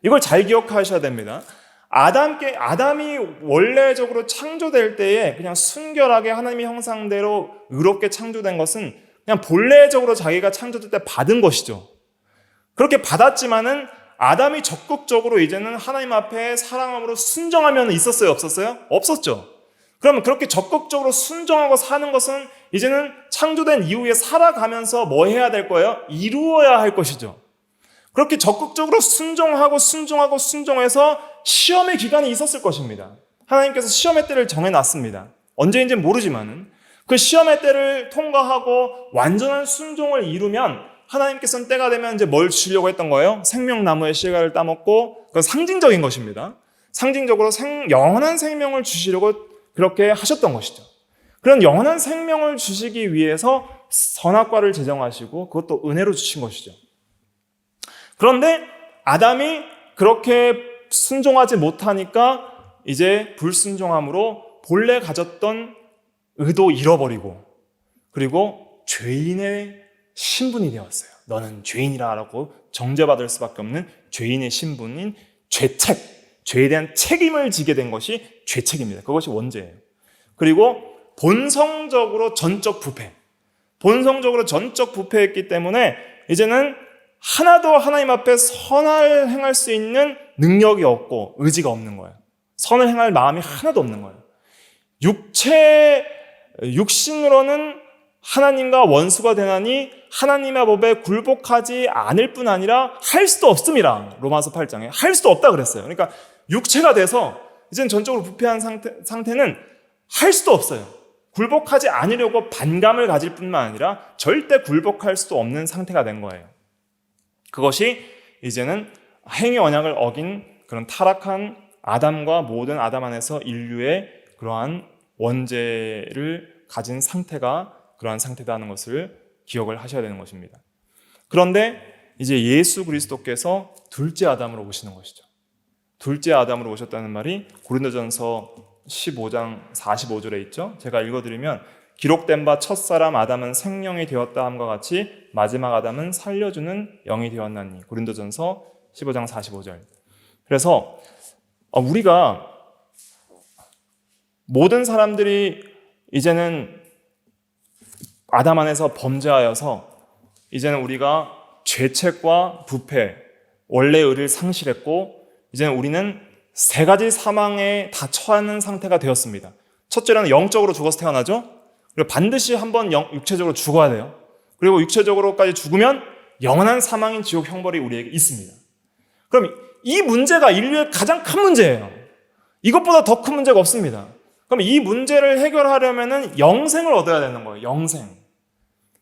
이걸 잘 기억하셔야 됩니다. 아담이 원래적으로 창조될 때에 그냥 순결하게 하나님의 형상대로 의롭게 창조된 것은 그냥 본래적으로 자기가 창조될 때 받은 것이죠. 그렇게 받았지만은 아담이 적극적으로 이제는 하나님 앞에 사랑함으로 순종하면 있었어요, 없었어요? 없었죠. 그러면 그렇게 적극적으로 순종하고 사는 것은 이제는 창조된 이후에 살아가면서 뭐 해야 될 거예요? 이루어야 할 것이죠. 그렇게 적극적으로 순종해서 시험의 기간이 있었을 것입니다. 하나님께서 시험의 때를 정해놨습니다. 언제인지는 모르지만은 그 시험의 때를 통과하고 완전한 순종을 이루면 하나님께서는 때가 되면 이제 뭘 주려고 했던 거예요? 생명나무의 씨가를 따먹고, 그건 상징적인 것입니다. 상징적으로 영원한 생명을 주시려고 그렇게 하셨던 것이죠. 그런 영원한 생명을 주시기 위해서 선악과를 제정하시고 그것도 은혜로 주신 것이죠. 그런데 아담이 그렇게 순종하지 못하니까 이제 불순종함으로 본래 가졌던 의도 잃어버리고, 그리고 죄인의 신분이 되었어요. 너는 죄인이라 라고 정죄받을 수밖에 없는 죄인의 신분인 죄에 대한 책임을 지게 된 것이 죄책입니다. 그것이 원죄예요. 그리고 본성적으로 전적 부패했기 때문에 이제는 하나도 하나님 앞에 선을 행할 수 있는 능력이 없고 의지가 없는 거예요. 선을 행할 마음이 하나도 없는 거예요. 육신으로는 하나님과 원수가 되나니 하나님의 법에 굴복하지 않을 뿐 아니라 할 수도 없습니다. 로마서 8장에 할 수도 없다 그랬어요. 그러니까 육체가 돼서 이제는 전적으로 부패한 상태는 할 수도 없어요. 굴복하지 않으려고 반감을 가질 뿐만 아니라 절대 굴복할 수도 없는 상태가 된 거예요. 그것이 이제는 행위 언약을 어긴 그런 타락한 아담과 모든 아담 안에서 인류의 그러한 원죄를 가진 상태가 그러한 상태다는 것을 기억을 하셔야 되는 것입니다. 그런데 이제 예수 그리스도께서 둘째 아담으로 오시는 것이죠. 둘째 아담으로 오셨다는 말이 고린도전서 15장 45절에 있죠. 제가 읽어드리면 기록된 바 첫사람 아담은 생명이 되었다 함과 같이 마지막 아담은 살려주는 영이 되었나니. 고린도전서 15장 45절. 그래서 우리가 모든 사람들이 이제는 아담 안에서 범죄하여서 이제는 우리가 죄책과 부패, 원래의 의를 상실했고 이제는 우리는 세 가지 사망에 다 처하는 상태가 되었습니다. 첫째로는 영적으로 죽어서 태어나죠. 그리고 반드시 한번 육체적으로 죽어야 돼요. 그리고 육체적으로까지 죽으면 영원한 사망인 지옥 형벌이 우리에게 있습니다. 그럼 이 문제가 인류의 가장 큰 문제예요. 이것보다 더 큰 문제가 없습니다. 그럼 이 문제를 해결하려면 영생을 얻어야 되는 거예요. 영생.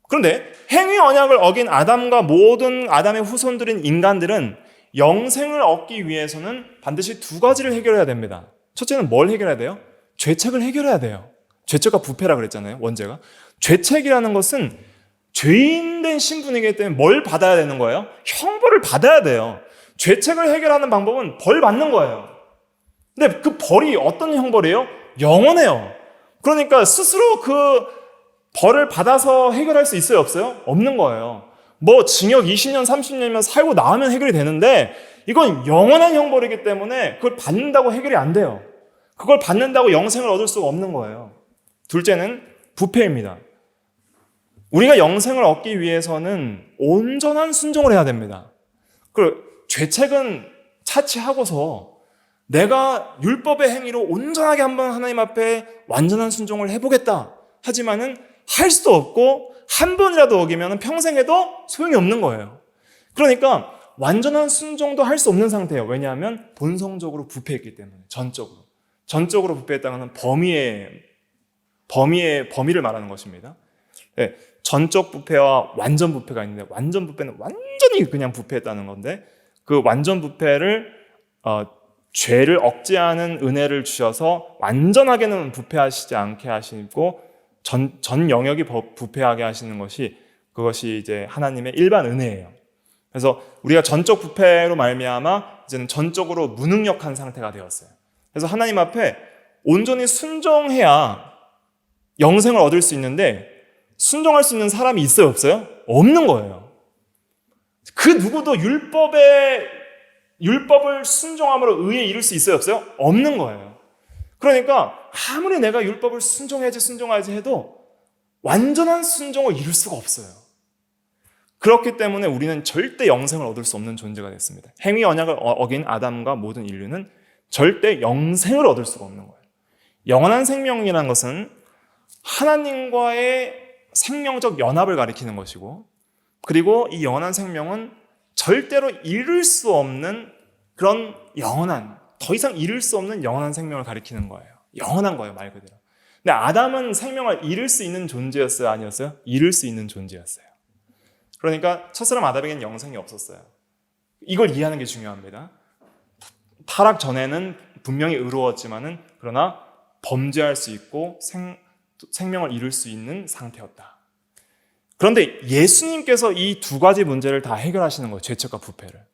그런데 행위 언약을 어긴 아담과 모든 아담의 후손들인 인간들은 영생을 얻기 위해서는 반드시 두 가지를 해결해야 됩니다. 첫째는 뭘 해결해야 돼요? 죄책을 해결해야 돼요. 죄책과 부패라 그랬잖아요, 원죄가. 죄책이라는 것은 죄인된 신분이기 때문에 뭘 받아야 되는 거예요? 형벌을 받아야 돼요. 죄책을 해결하는 방법은 벌 받는 거예요. 근데 그 벌이 어떤 형벌이에요? 영원해요. 그러니까 스스로 그 벌을 받아서 해결할 수 있어요, 없어요? 없는 거예요. 뭐 징역 20년, 30년이면 살고 나오면 해결이 되는데 이건 영원한 형벌이기 때문에 그걸 받는다고 해결이 안 돼요. 그걸 받는다고 영생을 얻을 수가 없는 거예요. 둘째는 부패입니다. 우리가 영생을 얻기 위해서는 온전한 순종을 해야 됩니다. 그 죄책은 차치하고서 내가 율법의 행위로 온전하게 한번 하나님 앞에 완전한 순종을 해보겠다. 하지만은 할 수도 없고 한 번이라도 어기면 평생에도 소용이 없는 거예요. 그러니까 완전한 순종도 할 수 없는 상태예요. 왜냐하면 본성적으로 부패했기 때문에. 전적으로 부패했다는 것은 범위를 말하는 것입니다. 네, 전적 부패와 완전 부패가 있는데 완전 부패는 완전히 그냥 부패했다는 건데 그 완전 부패를 죄를 억제하는 은혜를 주셔서 완전하게는 부패하시지 않게 하시고 전 영역이 부패하게 하시는 그것이 이제 하나님의 일반 은혜예요. 그래서 우리가 전적 부패로 말미암아 이제는 전적으로 무능력한 상태가 되었어요. 그래서 하나님 앞에 온전히 순종해야 영생을 얻을 수 있는데 순종할 수 있는 사람이 있어요, 없어요? 없는 거예요. 그 누구도 율법을 순종함으로 의에 이룰 수 있어요, 없어요? 없는 거예요. 그러니까 아무리 내가 율법을 순종해야지 해도 완전한 순종을 이룰 수가 없어요. 그렇기 때문에 우리는 절대 영생을 얻을 수 없는 존재가 됐습니다. 행위 언약을 어긴 아담과 모든 인류는 절대 영생을 얻을 수가 없는 거예요. 영원한 생명이라는 것은 하나님과의 생명적 연합을 가리키는 것이고, 그리고 이 영원한 생명은 절대로 이룰 수 없는 그런 더 이상 이룰 수 없는 영원한 생명을 가리키는 거예요. 영원한 거예요, 말 그대로. 근데 아담은 생명을 이룰 수 있는 존재였어요, 아니었어요? 이룰 수 있는 존재였어요. 그러니까 첫사람 아담에게는 영생이 없었어요. 이걸 이해하는 게 중요합니다. 타락 전에는 분명히 의로웠지만은 그러나 범죄할 수 있고 생명을 이룰 수 있는 상태였다. 그런데 예수님께서 이 두 가지 문제를 다 해결하시는 거예요. 죄책과 부패를.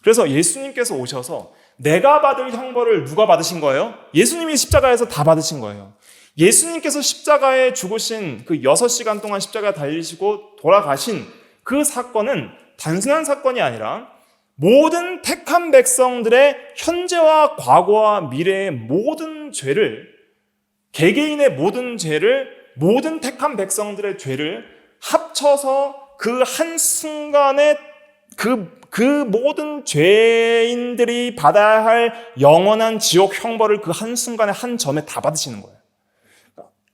그래서 예수님께서 오셔서 내가 받을 형벌을 누가 받으신 거예요? 예수님이 십자가에서 다 받으신 거예요. 예수님께서 십자가에 죽으신 그 6시간 동안 십자가에 달리시고 돌아가신 그 사건은 단순한 사건이 아니라 모든 택한 백성들의 현재와 과거와 미래의 모든 죄를, 개개인의 모든 죄를, 모든 택한 백성들의 죄를 합쳐서 그 한순간에 그 모든 죄인들이 받아야 할 영원한 지옥 형벌을 그 한순간에 한 점에 다 받으시는 거예요.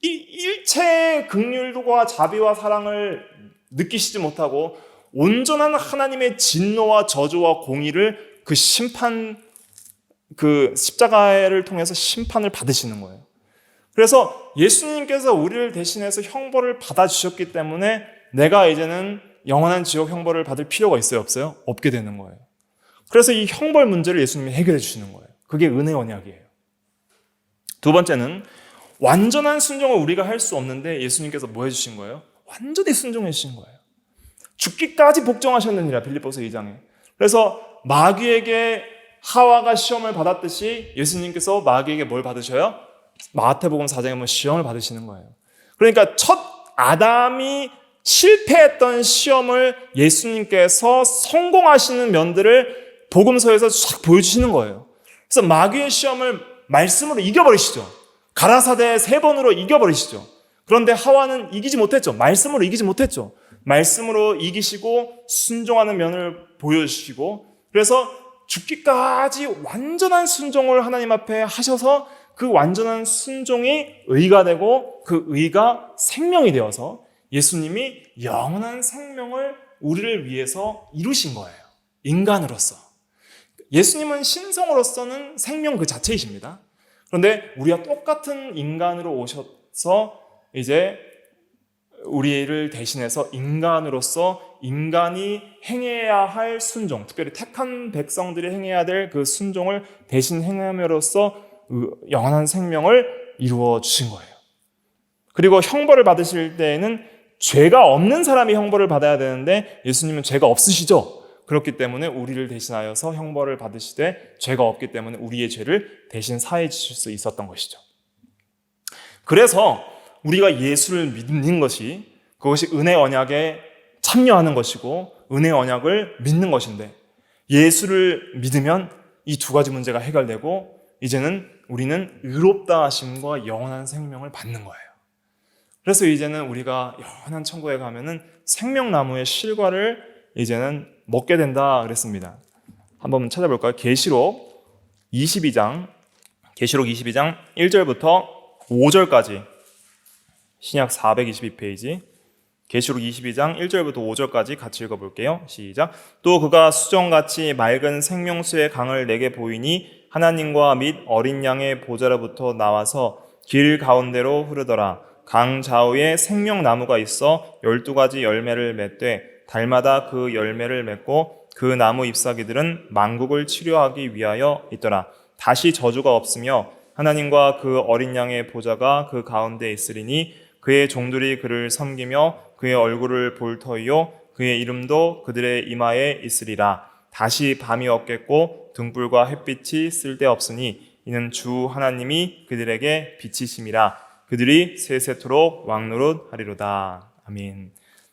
이 일체의 긍휼과 자비와 사랑을 느끼시지 못하고 온전한 하나님의 진노와 저주와 공의를 그 십자가를 통해서 심판을 받으시는 거예요. 그래서 예수님께서 우리를 대신해서 형벌을 받아주셨기 때문에 내가 이제는 영원한 지옥 형벌을 받을 필요가 있어요, 없어요? 없게 되는 거예요. 그래서 이 형벌 문제를 예수님이 해결해 주시는 거예요. 그게 은혜 언약이에요. 두 번째는 완전한 순종을 우리가 할 수 없는데 예수님께서 뭐 해주신 거예요? 완전히 순종해 주신 거예요. 죽기까지 복종하셨느니라, 빌립보서 2장에. 그래서 마귀에게 하와가 시험을 받았듯이 예수님께서 마귀에게 뭘 받으셔요? 마태복음 4장에 보면 시험을 받으시는 거예요. 그러니까 첫 아담이 실패했던 시험을 예수님께서 성공하시는 면들을 복음서에서 쫙 보여주시는 거예요. 그래서 마귀의 시험을 말씀으로 이겨버리시죠. 가라사대 3번으로 이겨버리시죠. 그런데 하와는 이기지 못했죠. 말씀으로 이기지 못했죠. 말씀으로 이기시고 순종하는 면을 보여주시고, 그래서 죽기까지 완전한 순종을 하나님 앞에 하셔서 그 완전한 순종이 의가 되고 그 의가 생명이 되어서 예수님이 영원한 생명을 우리를 위해서 이루신 거예요. 인간으로서. 예수님은 신성으로서는 생명 그 자체이십니다. 그런데 우리와 똑같은 인간으로 오셔서 이제 우리를 대신해서 인간으로서 인간이 행해야 할 순종, 특별히 택한 백성들이 행해야 될 그 순종을 대신 행함으로써 영원한 생명을 이루어 주신 거예요. 그리고 형벌을 받으실 때에는 죄가 없는 사람이 형벌을 받아야 되는데 예수님은 죄가 없으시죠. 그렇기 때문에 우리를 대신하여서 형벌을 받으시되 죄가 없기 때문에 우리의 죄를 대신 사해 주실 수 있었던 것이죠. 그래서 우리가 예수를 믿는 것이, 그것이 은혜 언약에 참여하는 것이고 은혜 언약을 믿는 것인데, 예수를 믿으면 이 두 가지 문제가 해결되고 이제는 우리는 의롭다 하심과 영원한 생명을 받는 거예요. 그래서 이제는 우리가 영원한 천국에 가면은 생명나무의 실과를 이제는 먹게 된다 그랬습니다. 한번 찾아볼까요? 계시록 22장 1절부터 5절까지, 신약 422페이지, 계시록 22장 1절부터 5절까지 같이 읽어볼게요. 시작. 또 그가 수정같이 맑은 생명수의 강을 내게 보이니 하나님과 및 어린 양의 보좌로부터 나와서 길 가운데로 흐르더라. 강 좌우에 생명나무가 있어 12가지 열매를 맺되 달마다 그 열매를 맺고 그 나무 잎사귀들은 만국을 치료하기 위하여 있더라. 다시 저주가 없으며 하나님과 그 어린 양의 보좌가 그 가운데 있으리니 그의 종들이 그를 섬기며 그의 얼굴을 볼 터이요 그의 이름도 그들의 이마에 있으리라. 다시 밤이 없겠고 등불과 햇빛이 쓸데없으니 이는 주 하나님이 그들에게 빛이심이라. 그들이 세세토록 왕노릇하리로다. 아멘.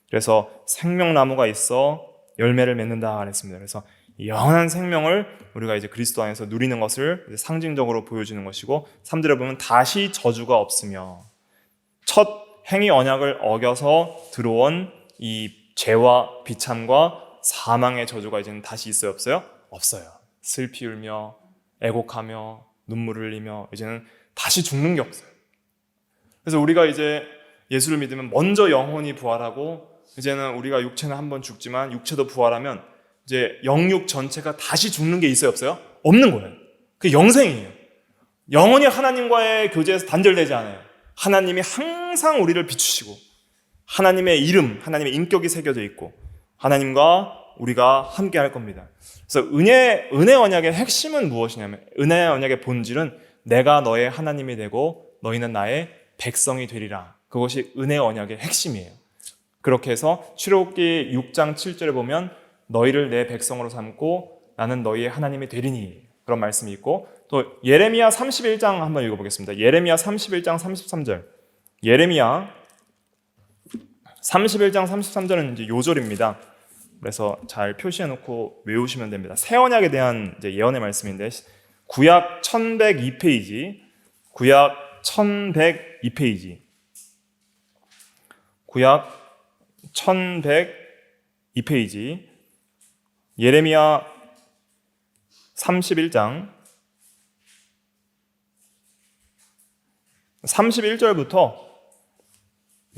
그래서 생명나무가 있어 열매를 맺는다 그랬습니다. 그래서 영원한 생명을 우리가 이제 그리스도 안에서 누리는 것을 상징적으로 보여주는 것이고, 3절에 보면 다시 저주가 없으며, 첫 행위 언약을 어겨서 들어온 이 죄와 비참과 사망의 저주가 이제는 다시 있어요, 없어요? 없어요. 슬피 울며 애곡하며 눈물을 흘리며 이제는 다시 죽는 게 없어요. 그래서 우리가 이제 예수를 믿으면 먼저 영혼이 부활하고, 이제는 우리가 육체는 한번 죽지만 육체도 부활하면 이제 영육 전체가 다시 죽는 게 있어요, 없어요? 없는 거예요. 그게 영생이에요. 영혼이 하나님과의 교제에서 단절되지 않아요. 하나님이 항상 우리를 비추시고 하나님의 이름, 하나님의 인격이 새겨져 있고 하나님과 우리가 함께 할 겁니다. 그래서 은혜 언약의 핵심은 무엇이냐면, 은혜 언약의 본질은 내가 너의 하나님이 되고 너희는 나의 백성이 되리라. 그것이 은혜 언약의 핵심이에요. 그렇게 해서 출애굽기 6장 7절에 보면 너희를 내 백성으로 삼고 나는 너희의 하나님이 되리니, 그런 말씀이 있고, 또 예레미야 31장 한번 읽어보겠습니다. 예레미야 31장 33절. 예레미야 31장 33절은 이제 요절입니다. 그래서 잘 표시해놓고 외우시면 됩니다. 새 언약에 대한 이제 예언의 말씀인데, 구약 1102페이지, 구약 1102페이지, 구약 1102페이지, 예레미야 31장 31절부터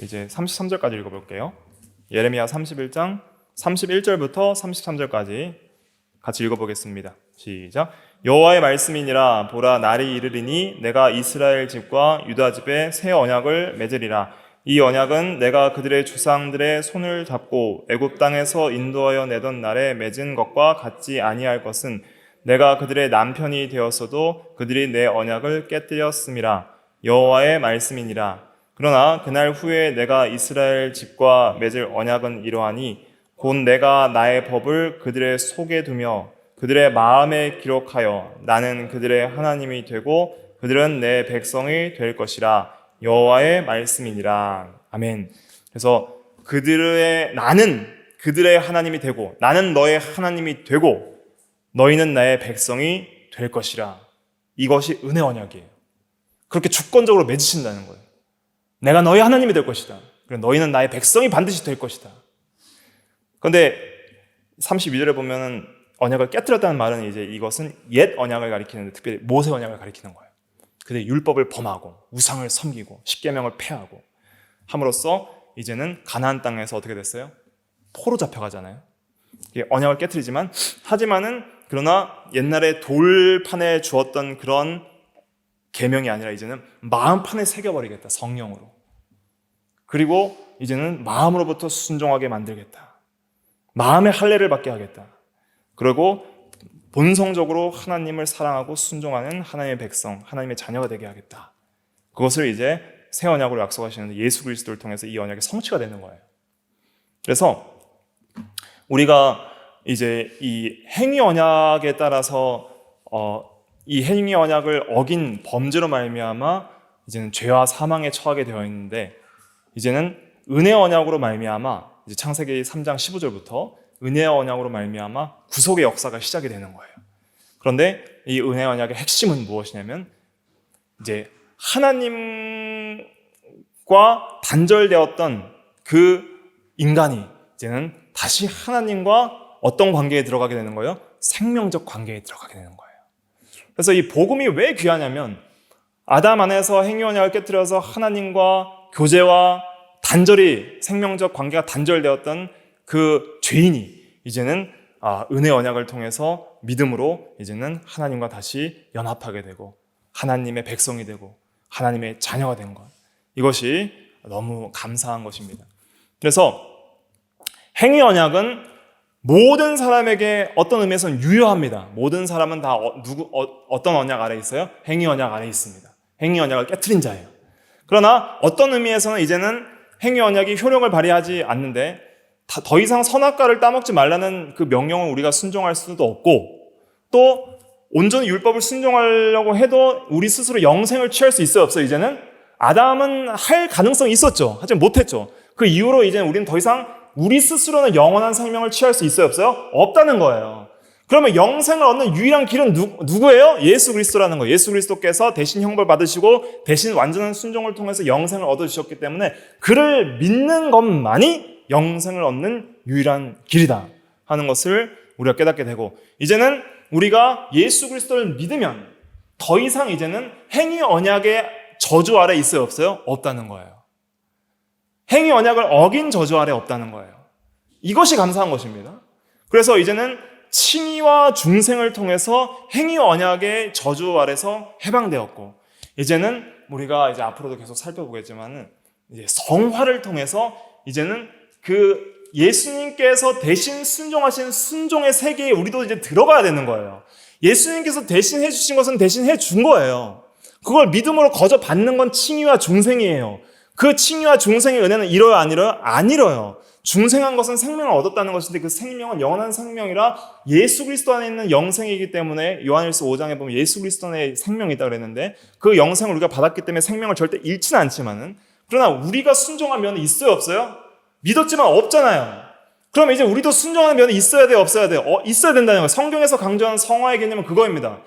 이제 33절까지 읽어볼게요. 예레미야 31장 31절부터 33절까지 같이 읽어보겠습니다. 시작. 여호와의 말씀이니라. 보라, 날이 이르리니 내가 이스라엘 집과 유다 집에 새 언약을 맺으리라. 이 언약은 내가 그들의 주상들의 손을 잡고 애굽 땅에서 인도하여 내던 날에 맺은 것과 같지 아니할 것은, 내가 그들의 남편이 되었어도 그들이 내 언약을 깨뜨렸음이라. 여호와의 말씀이니라. 그러나 그날 후에 내가 이스라엘 집과 맺을 언약은 이러하니, 곧 내가 나의 법을 그들의 속에 두며 그들의 마음에 기록하여 나는 그들의 하나님이 되고 그들은 내 백성이 될 것이라. 여호와의 말씀이니라. 아멘. 그래서 나는 그들의 하나님이 되고 나는 너의 하나님이 되고 너희는 나의 백성이 될 것이라. 이것이 은혜 언약이에요. 그렇게 주권적으로 맺으신다는 거예요. 내가 너희 하나님이 될 것이다. 그리고 너희는 나의 백성이 반드시 될 것이다. 그런데 32절에 보면은 언약을 깨뜨렸다는 말은 이제 이것은 옛 언약을 가리키는데, 특별히 모세 언약을 가리키는 거예요. 그들의 율법을 범하고 우상을 섬기고 십계명을 폐하고 함으로써 이제는 가나안 땅에서 어떻게 됐어요? 포로 잡혀가잖아요. 언약을 깨뜨리지만, 하지만은 그러나 옛날에 돌판에 주었던 그런 계명이 아니라 이제는 마음판에 새겨버리겠다, 성령으로. 그리고 이제는 마음으로부터 순종하게 만들겠다. 마음의 할례를 받게 하겠다. 그리고 본성적으로 하나님을 사랑하고 순종하는 하나님의 백성, 하나님의 자녀가 되게 하겠다. 그것을 이제 새 언약으로 약속하시는 예수 그리스도를 통해서 이 언약의 성취가 되는 거예요. 그래서 우리가 이제 이 행위 언약에 따라서 이 행위 언약을 어긴 범죄로 말미암아 이제는 죄와 사망에 처하게 되어 있는데, 이제는 은혜 언약으로 말미암아 이제 창세기 3장 15절부터 은혜 언약으로 말미암아 구속의 역사가 시작이 되는 거예요. 그런데 이 은혜 언약의 핵심은 무엇이냐면, 이제 하나님과 단절되었던 그 인간이 이제는 다시 하나님과 어떤 관계에 들어가게 되는 거예요? 생명적 관계에 들어가게 되는 거예요. 그래서 이 복음이 왜 귀하냐면, 아담 안에서 행위 언약을 깨뜨려서 하나님과 교제와 단절이, 생명적 관계가 단절되었던 그 죄인이 이제는 은혜 언약을 통해서 믿음으로 이제는 하나님과 다시 연합하게 되고 하나님의 백성이 되고 하나님의 자녀가 된 것, 이것이 너무 감사한 것입니다. 그래서 행위 언약은 모든 사람에게 어떤 의미에서는 유효합니다. 모든 사람은 다 어떤 언약 아래 있어요? 행위 언약 아래 있습니다. 행위 언약을 깨트린 자예요. 그러나 어떤 의미에서는 이제는 행위 언약이 효력을 발휘하지 않는데 더 이상 선악과를 따먹지 말라는 그 명령을 우리가 순종할 수도 없고, 또 온전히 율법을 순종하려고 해도 우리 스스로 영생을 취할 수 있어요, 없어요? 이제는 아담은 할 가능성이 있었죠. 하지만 못했죠. 그 이후로 이제는 우리는 더 이상 우리 스스로는 영원한 생명을 취할 수 있어요, 없어요? 없다는 거예요. 그러면 영생을 얻는 유일한 길은 누구예요? 예수 그리스도라는 거예요. 예수 그리스도께서 대신 형벌 받으시고 대신 완전한 순종을 통해서 영생을 얻어주셨기 때문에 그를 믿는 것만이 영생을 얻는 유일한 길이다 하는 것을 우리가 깨닫게 되고, 이제는 우리가 예수 그리스도를 믿으면 더 이상 이제는 행위 언약의 저주 아래 있어요, 없어요? 없다는 거예요. 행위 언약을 어긴 저주 아래 없다는 거예요. 이것이 감사한 것입니다. 그래서 이제는 칭의와 중생을 통해서 행위 언약의 저주 아래서 해방되었고, 이제는 우리가 이제 앞으로도 계속 살펴보겠지만은 이제 성화를 통해서 이제는 그 예수님께서 대신 순종하신 순종의 세계에 우리도 이제 들어가야 되는 거예요. 예수님께서 대신 해주신 것은 대신 해준 거예요. 그걸 믿음으로 거저 받는 건 칭의와 중생이에요. 그 칭의와 중생의 은혜는 이뤄요, 안 이뤄요? 안 이뤄요. 중생한 것은 생명을 얻었다는 것인데 그 생명은 영원한 생명이라 예수 그리스도 안에 있는 영생이기 때문에 요한일서 5장에 보면 예수 그리스도 안에 생명이 있다고 그랬는데 그 영생을 우리가 받았기 때문에 생명을 절대 잃지는 않지만은, 그러나 우리가 순종한 면이 있어요, 없어요? 믿었지만 없잖아요. 그럼 이제 우리도 순종하는 면이 있어야 돼요, 없어야 돼요? 있어야 된다는 거예요. 성경에서 강조하는 성화의 개념은 그거입니다.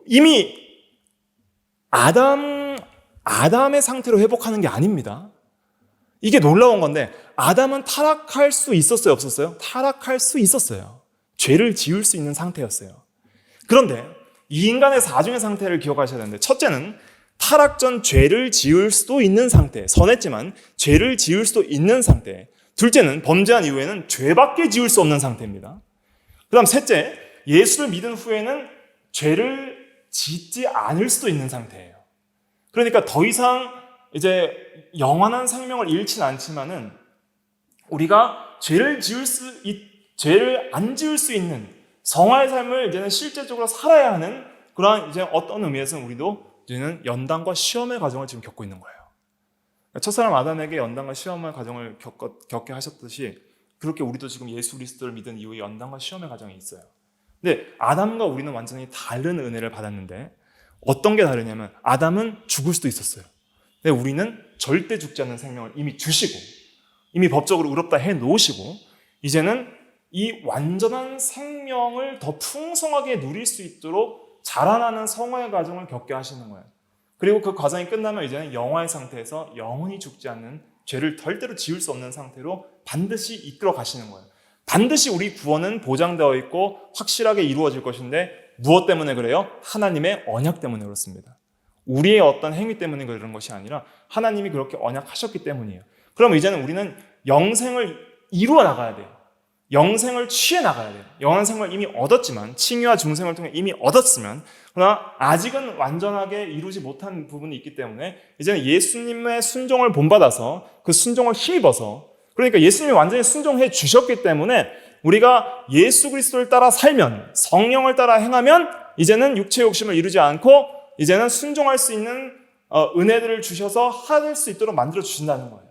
이미 아담의 상태로 회복하는 게 아닙니다. 이게 놀라운 건데, 아담은 타락할 수 있었어요, 없었어요? 타락할 수 있었어요. 죄를 지을 수 있는 상태였어요. 그런데 이 인간의 사중의 상태를 기억하셔야 되는데, 첫째는 타락 전 죄를 지을 수도 있는 상태, 선했지만 죄를 지을 수도 있는 상태. 둘째는 범죄한 이후에는 죄밖에 지을 수 없는 상태입니다. 그 다음 셋째, 예수를 믿은 후에는 죄를 짓지 않을 수도 있는 상태예요. 그러니까 더 이상 이제 영원한 생명을 잃지는 않지만은 우리가 죄를 안 지을 수 있는 성화의 삶을 이제는 실제적으로 살아야 하는 그러한 이제 어떤 의미에서는 우리도 이제는 연단과 시험의 과정을 지금 겪고 있는 거예요. 첫사람 아담에게 연단과 시험의 과정을 겪게 하셨듯이 그렇게 우리도 지금 예수 그리스도를 믿은 이후에 연단과 시험의 과정이 있어요. 근데 아담과 우리는 완전히 다른 은혜를 받았는데 어떤 게 다르냐면 아담은 죽을 수도 있었어요. 근데 우리는 절대 죽지 않는 생명을 이미 주시고 이미 법적으로 의롭다 해놓으시고 이제는 이 완전한 생명을 더 풍성하게 누릴 수 있도록 자라나는 성화의 과정을 겪게 하시는 거예요. 그리고 그 과정이 끝나면 이제는 영화의 상태에서 영원히 죽지 않는 죄를 절대로 지을 수 없는 상태로 반드시 이끌어 가시는 거예요. 반드시 우리 구원은 보장되어 있고 확실하게 이루어질 것인데 무엇 때문에 그래요? 하나님의 언약 때문에 그렇습니다. 우리의 어떤 행위 때문에 그런 것이 아니라 하나님이 그렇게 언약하셨기 때문이에요. 그럼 이제는 우리는 영생을 이루어 나가야 돼요. 영생을 취해 나가야 돼요. 영원한 생명을 이미 얻었지만 칭의와 중생을 통해 이미 얻었으면 그러나 아직은 완전하게 이루지 못한 부분이 있기 때문에 이제는 예수님의 순종을 본받아서 그 순종을 힘입어서 그러니까 예수님이 완전히 순종해 주셨기 때문에 우리가 예수 그리스도를 따라 살면 성령을 따라 행하면 이제는 육체의 욕심을 이루지 않고 이제는 순종할 수 있는 은혜들을 주셔서 할 수 있도록 만들어 주신다는 거예요.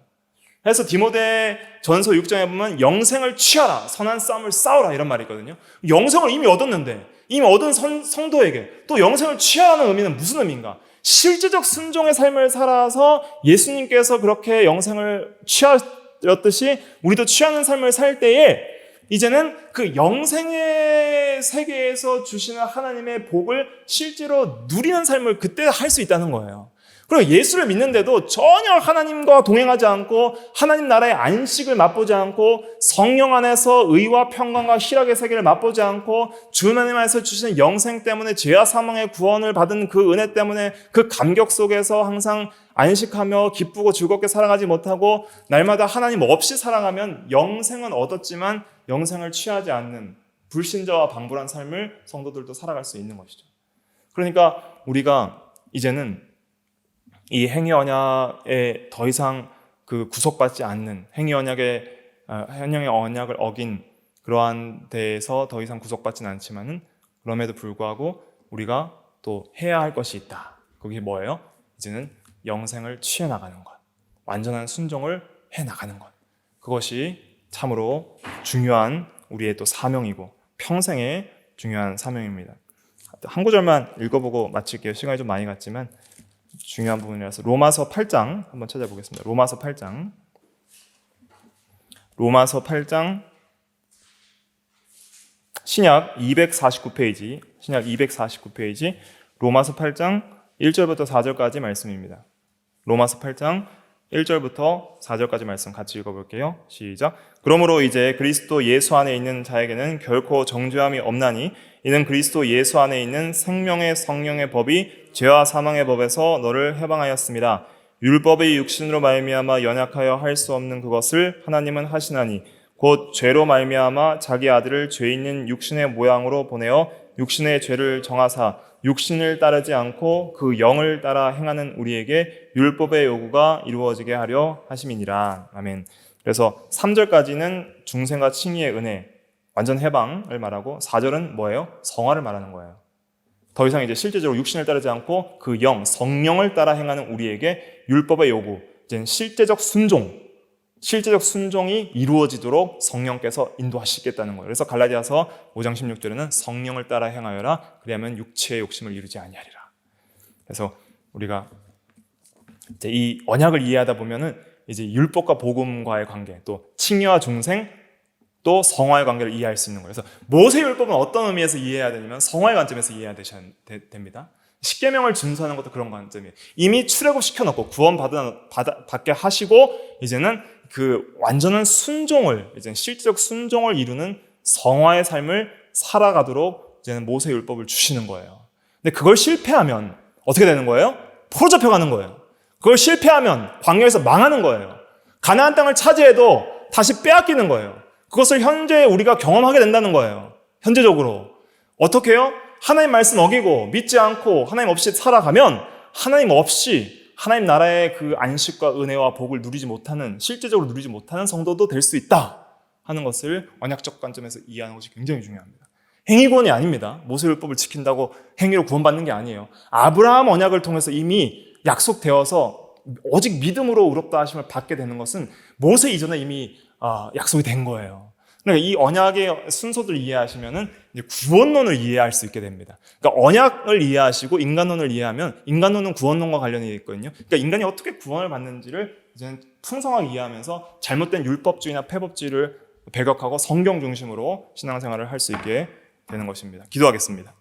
그래서 디모데 전서 6장에 보면 영생을 취하라, 선한 싸움을 싸우라 이런 말이 있거든요. 영생을 이미 얻었는데 이미 얻은 성도에게 또 영생을 취하라는 의미는 무슨 의미인가? 실제적 순종의 삶을 살아서 예수님께서 그렇게 영생을 취하였듯이 우리도 취하는 삶을 살 때에 이제는 그 영생의 세계에서 주시는 하나님의 복을 실제로 누리는 삶을 그때 할 수 있다는 거예요. 그리고 예수를 믿는데도 전혀 하나님과 동행하지 않고 하나님 나라의 안식을 맛보지 않고 성령 안에서 의와 평강과 희락의 세계를 맛보지 않고 주 하나님 안에서 주시는 영생 때문에 죄와 사망의 구원을 받은 그 은혜 때문에 그 감격 속에서 항상 안식하며 기쁘고 즐겁게 살아가지 못하고 날마다 하나님 없이 살아가면 영생은 얻었지만 영생을 취하지 않는 불신자와 방불한 삶을 성도들도 살아갈 수 있는 것이죠. 그러니까 우리가 이제는 이 행위 언약에 더 이상 그 구속받지 않는 행위 언약의 언약을 어긴 그러한 데에서 더 이상 구속받지는 않지만은 그럼에도 불구하고 우리가 또 해야 할 것이 있다. 그게 뭐예요? 이제는 영생을 취해 나가는 것, 완전한 순종을 해 나가는 것. 그것이 참으로 중요한 우리의 또 사명이고 평생의 중요한 사명입니다. 한 구절만 읽어보고 마칠게요. 시간이 좀 많이 갔지만 중요한 부분이라서 로마서 8장 한번 찾아보겠습니다. 로마서 8장 신약 249페이지 로마서 8장 1절부터 4절까지 말씀입니다. 로마서 8장 1절부터 4절까지 말씀 같이 읽어볼게요. 시작. 그러므로 이제 그리스도 예수 안에 있는 자에게는 결코 정죄함이 없나니 이는 그리스도 예수 안에 있는 생명의 성령의 법이 죄와 사망의 법에서 너를 해방하였습니다. 율법의 육신으로 말미암아 연약하여 할 수 없는 그것을 하나님은 하시나니 곧 죄로 말미암아 자기 아들을 죄 있는 육신의 모양으로 보내어 육신의 죄를 정하사 육신을 따르지 않고 그 영을 따라 행하는 우리에게 율법의 요구가 이루어지게 하려 하심이니라. 아멘. 그래서 3절까지는 중생과 칭의의 은혜, 완전 해방을 말하고 4절은 뭐예요? 성화를 말하는 거예요. 더 이상 이제 실제적으로 육신을 따르지 않고 그 영, 성령을 따라 행하는 우리에게 율법의 요구, 이제는 실제적 순종이 이루어지도록 성령께서 인도하시겠다는 거예요. 그래서 갈라디아서 5장 16절에는 성령을 따라 행하여라. 그리하면 육체의 욕심을 이루지 아니하리라. 그래서 우리가 이제 이 언약을 이해하다 보면은 이제 율법과 복음과의 관계, 또 칭의와 중생, 또 성화의 관계를 이해할 수 있는 거예요. 그래서 모세 율법은 어떤 의미에서 이해해야 되냐면 성화의 관점에서 이해해야 됩니다. 십계명을 준수하는 것도 그런 관점이에요. 이미 출애굽 시켜놓고 구원 받게 하시고 이제는 그 완전한 순종을, 이제 실제적 순종을 이루는 성화의 삶을 살아가도록 이제는 모세 율법을 주시는 거예요. 근데 그걸 실패하면 어떻게 되는 거예요? 포로 잡혀가는 거예요. 그걸 실패하면 광야에서 망하는 거예요. 가나안 땅을 차지해도 다시 빼앗기는 거예요. 그것을 현재 우리가 경험하게 된다는 거예요. 현재적으로. 어떻게 해요? 하나님 말씀 어기고 믿지 않고 하나님 없이 살아가면 하나님 없이 하나님 나라의 그 안식과 은혜와 복을 누리지 못하는, 실제적으로 누리지 못하는 성도도 될 수 있다 하는 것을 언약적 관점에서 이해하는 것이 굉장히 중요합니다. 행위구원이 아닙니다. 모세율법을 지킨다고 행위로 구원받는 게 아니에요. 아브라함 언약을 통해서 이미 약속되어서 오직 믿음으로 의롭다 하심을 받게 되는 것은 모세 이전에 이미 약속이 된 거예요. 그러니까 이 언약의 순서를 이해하시면은 이제 구원론을 이해할 수 있게 됩니다. 그러니까 언약을 이해하시고 인간론을 이해하면 인간론은 구원론과 관련이 있거든요. 그러니까 인간이 어떻게 구원을 받는지를 이제는 풍성하게 이해하면서 잘못된 율법주의나 폐법주의를 배격하고 성경 중심으로 신앙생활을 할 수 있게 되는 것입니다. 기도하겠습니다.